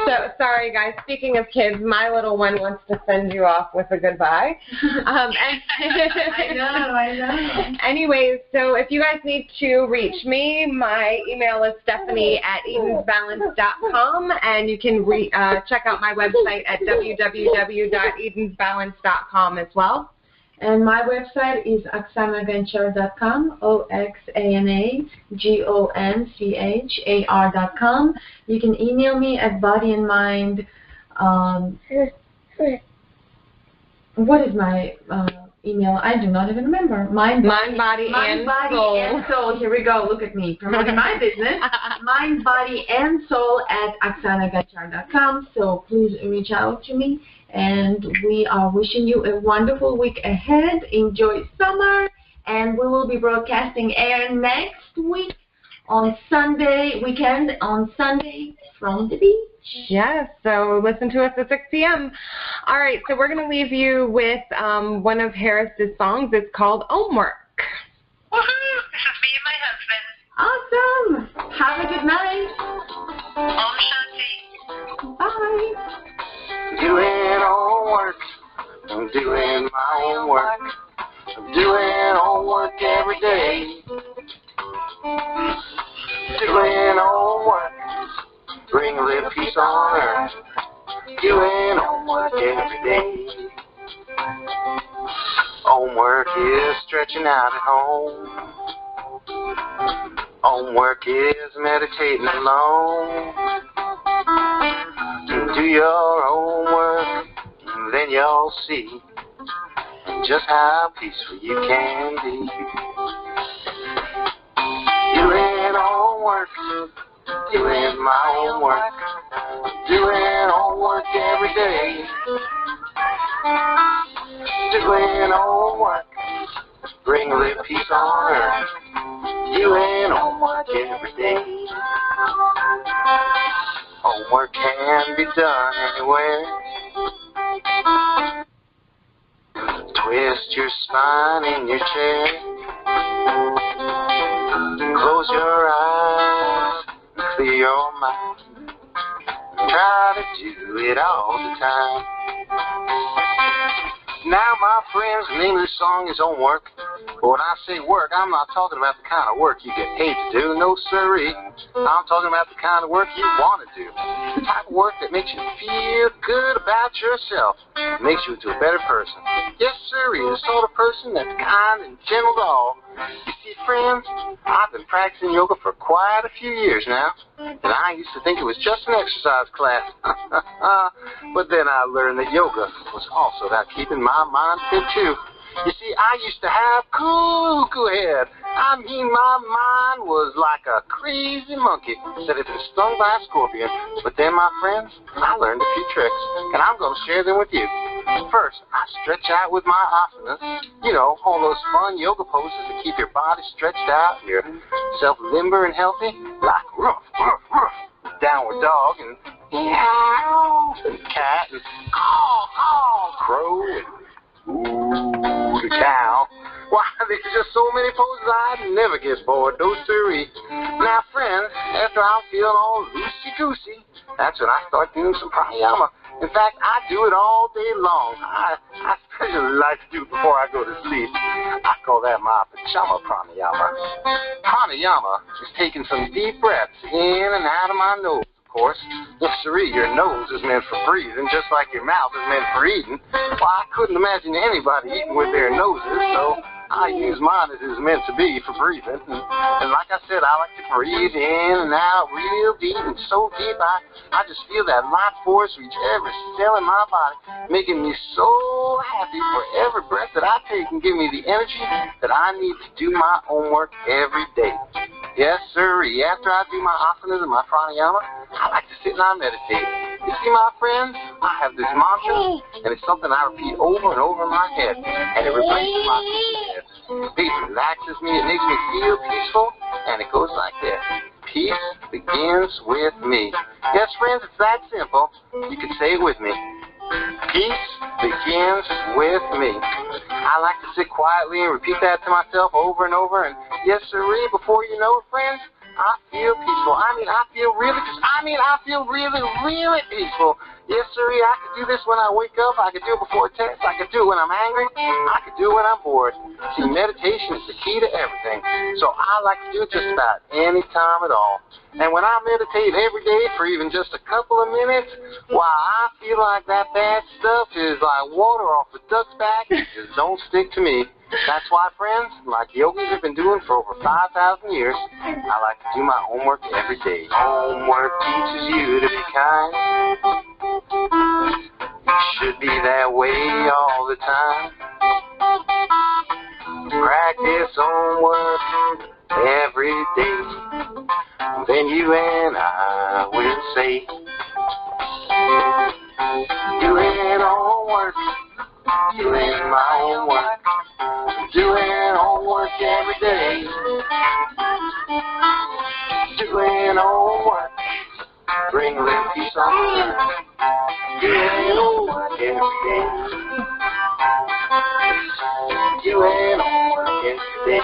So, sorry, guys. Speaking of kids, my little one wants to send you off with a goodbye. I know. Anyways, so if you guys need to reach me, my email is stephanie@edensbalance.com, and you can check out my website at www.edensbalance.com as well. And my website is oxanaventure.com, OXANAGONCHAR.com. You can email me at bodyandmind. What is my email? I do not even remember. Mind, body, and soul. Here we go. Look at me promoting my business. Mind, body, and soul at oxanaventure.com. So please reach out to me. And we are wishing you a wonderful week ahead. Enjoy summer. And we will be broadcasting air next week on Sunday, from the beach. Yes, so listen to us at 6 p.m. All right, so we're going to leave you with one of Harris's songs. It's called Homework. Woohoo! This is me and my husband. Awesome. Have a good night. Om Shanti. Bye. Doing homework, I'm doing my homework, I'm doing homework every day. Doing homework, bring a little peace on earth. Doing homework every day. Homework is stretching out at home. Homework is meditating alone. Do your homework, then you'll see just how peaceful you can be. Doing homework, doing my homework, doing homework every day. Doing homework, bring a little peace on earth. Doing homework every day. Homework can be done anywhere. Twist your spine in your chair. Close your eyes and clear your mind. Try to do it all the time. Now, my friends, the name of this song is Homework. But when I say work, I'm not talking about the kind of work you get paid to do. No, sirree. I'm talking about the kind of work you want to do. The type of work that makes you feel good about yourself. Makes you into a better person. Yes, sirree. The sort of person that's kind and gentle to all. You see, friends, I've been practicing yoga for quite a few years now. And I used to think it was just an exercise class. But then I learned that yoga was also about keeping my mind fit, too. You see, I used to have cuckoo head. I mean, my mind was like a crazy monkey that had been stung by a scorpion. But then, my friends, I learned a few tricks, and I'm going to share them with you. First, I stretch out with my asanas. You know, all those fun yoga poses that keep your body stretched out, yourself limber and healthy, like ruff, ruff, ruff, downward dog, and meow, and cat, and caw, crow, and ooh, the cow. Why, there's just so many poses I'd never get bored. No siree. Now, friends, after I'm feeling all loosey-goosey, that's when I start doing some pranayama. In fact, I do it all day long. I I really like to do before I go to sleep. I call that my pajama pranayama. Pranayama is taking some deep breaths in and out of my nose, of course. Yes, sirree, your nose is meant for breathing, just like your mouth is meant for eating. Well, I couldn't imagine anybody eating with their noses, so I use mine as it's meant to be for breathing. And like I said, I like to breathe in and out real deep and so deep I just feel that life force reach every cell in my body, making me so happy for every breath that I take and give me the energy that I need to do my homework every day. Yes, sir. After I do my asanas and my pranayama, I like to sit and I meditate. You see, my friends, I have this mantra, and it's something I repeat over and over in my head, and it replaces my peace. Peace relaxes me, it makes me feel peaceful, and it goes like this. Peace begins with me. Yes, friends, it's that simple. You can say it with me. Peace begins with me. I like to sit quietly and repeat that to myself over and over, and yes, sirree, before you know it, friends, I feel peaceful. I feel really peaceful. Yes, sirree, I could do this when I wake up. I could do it before text. I could do it when I'm angry. I could do it when I'm bored. See, meditation is the key to everything. So I like to do it just about any time at all. And when I meditate every day for even just a couple of minutes, why, I feel like that bad stuff is like water off a duck's back. It just don't stick to me. That's why, friends, like yogis have been doing for over 5,000 years, I like to do my homework every day. Homework teaches you to be kind. You should be that way all the time. Practice homework every day. Then you and I will say, doing homework, doing my homework, doing homework every day. Doing homework, bring a little peace on earth. Doing homework every day. Doing homework every day.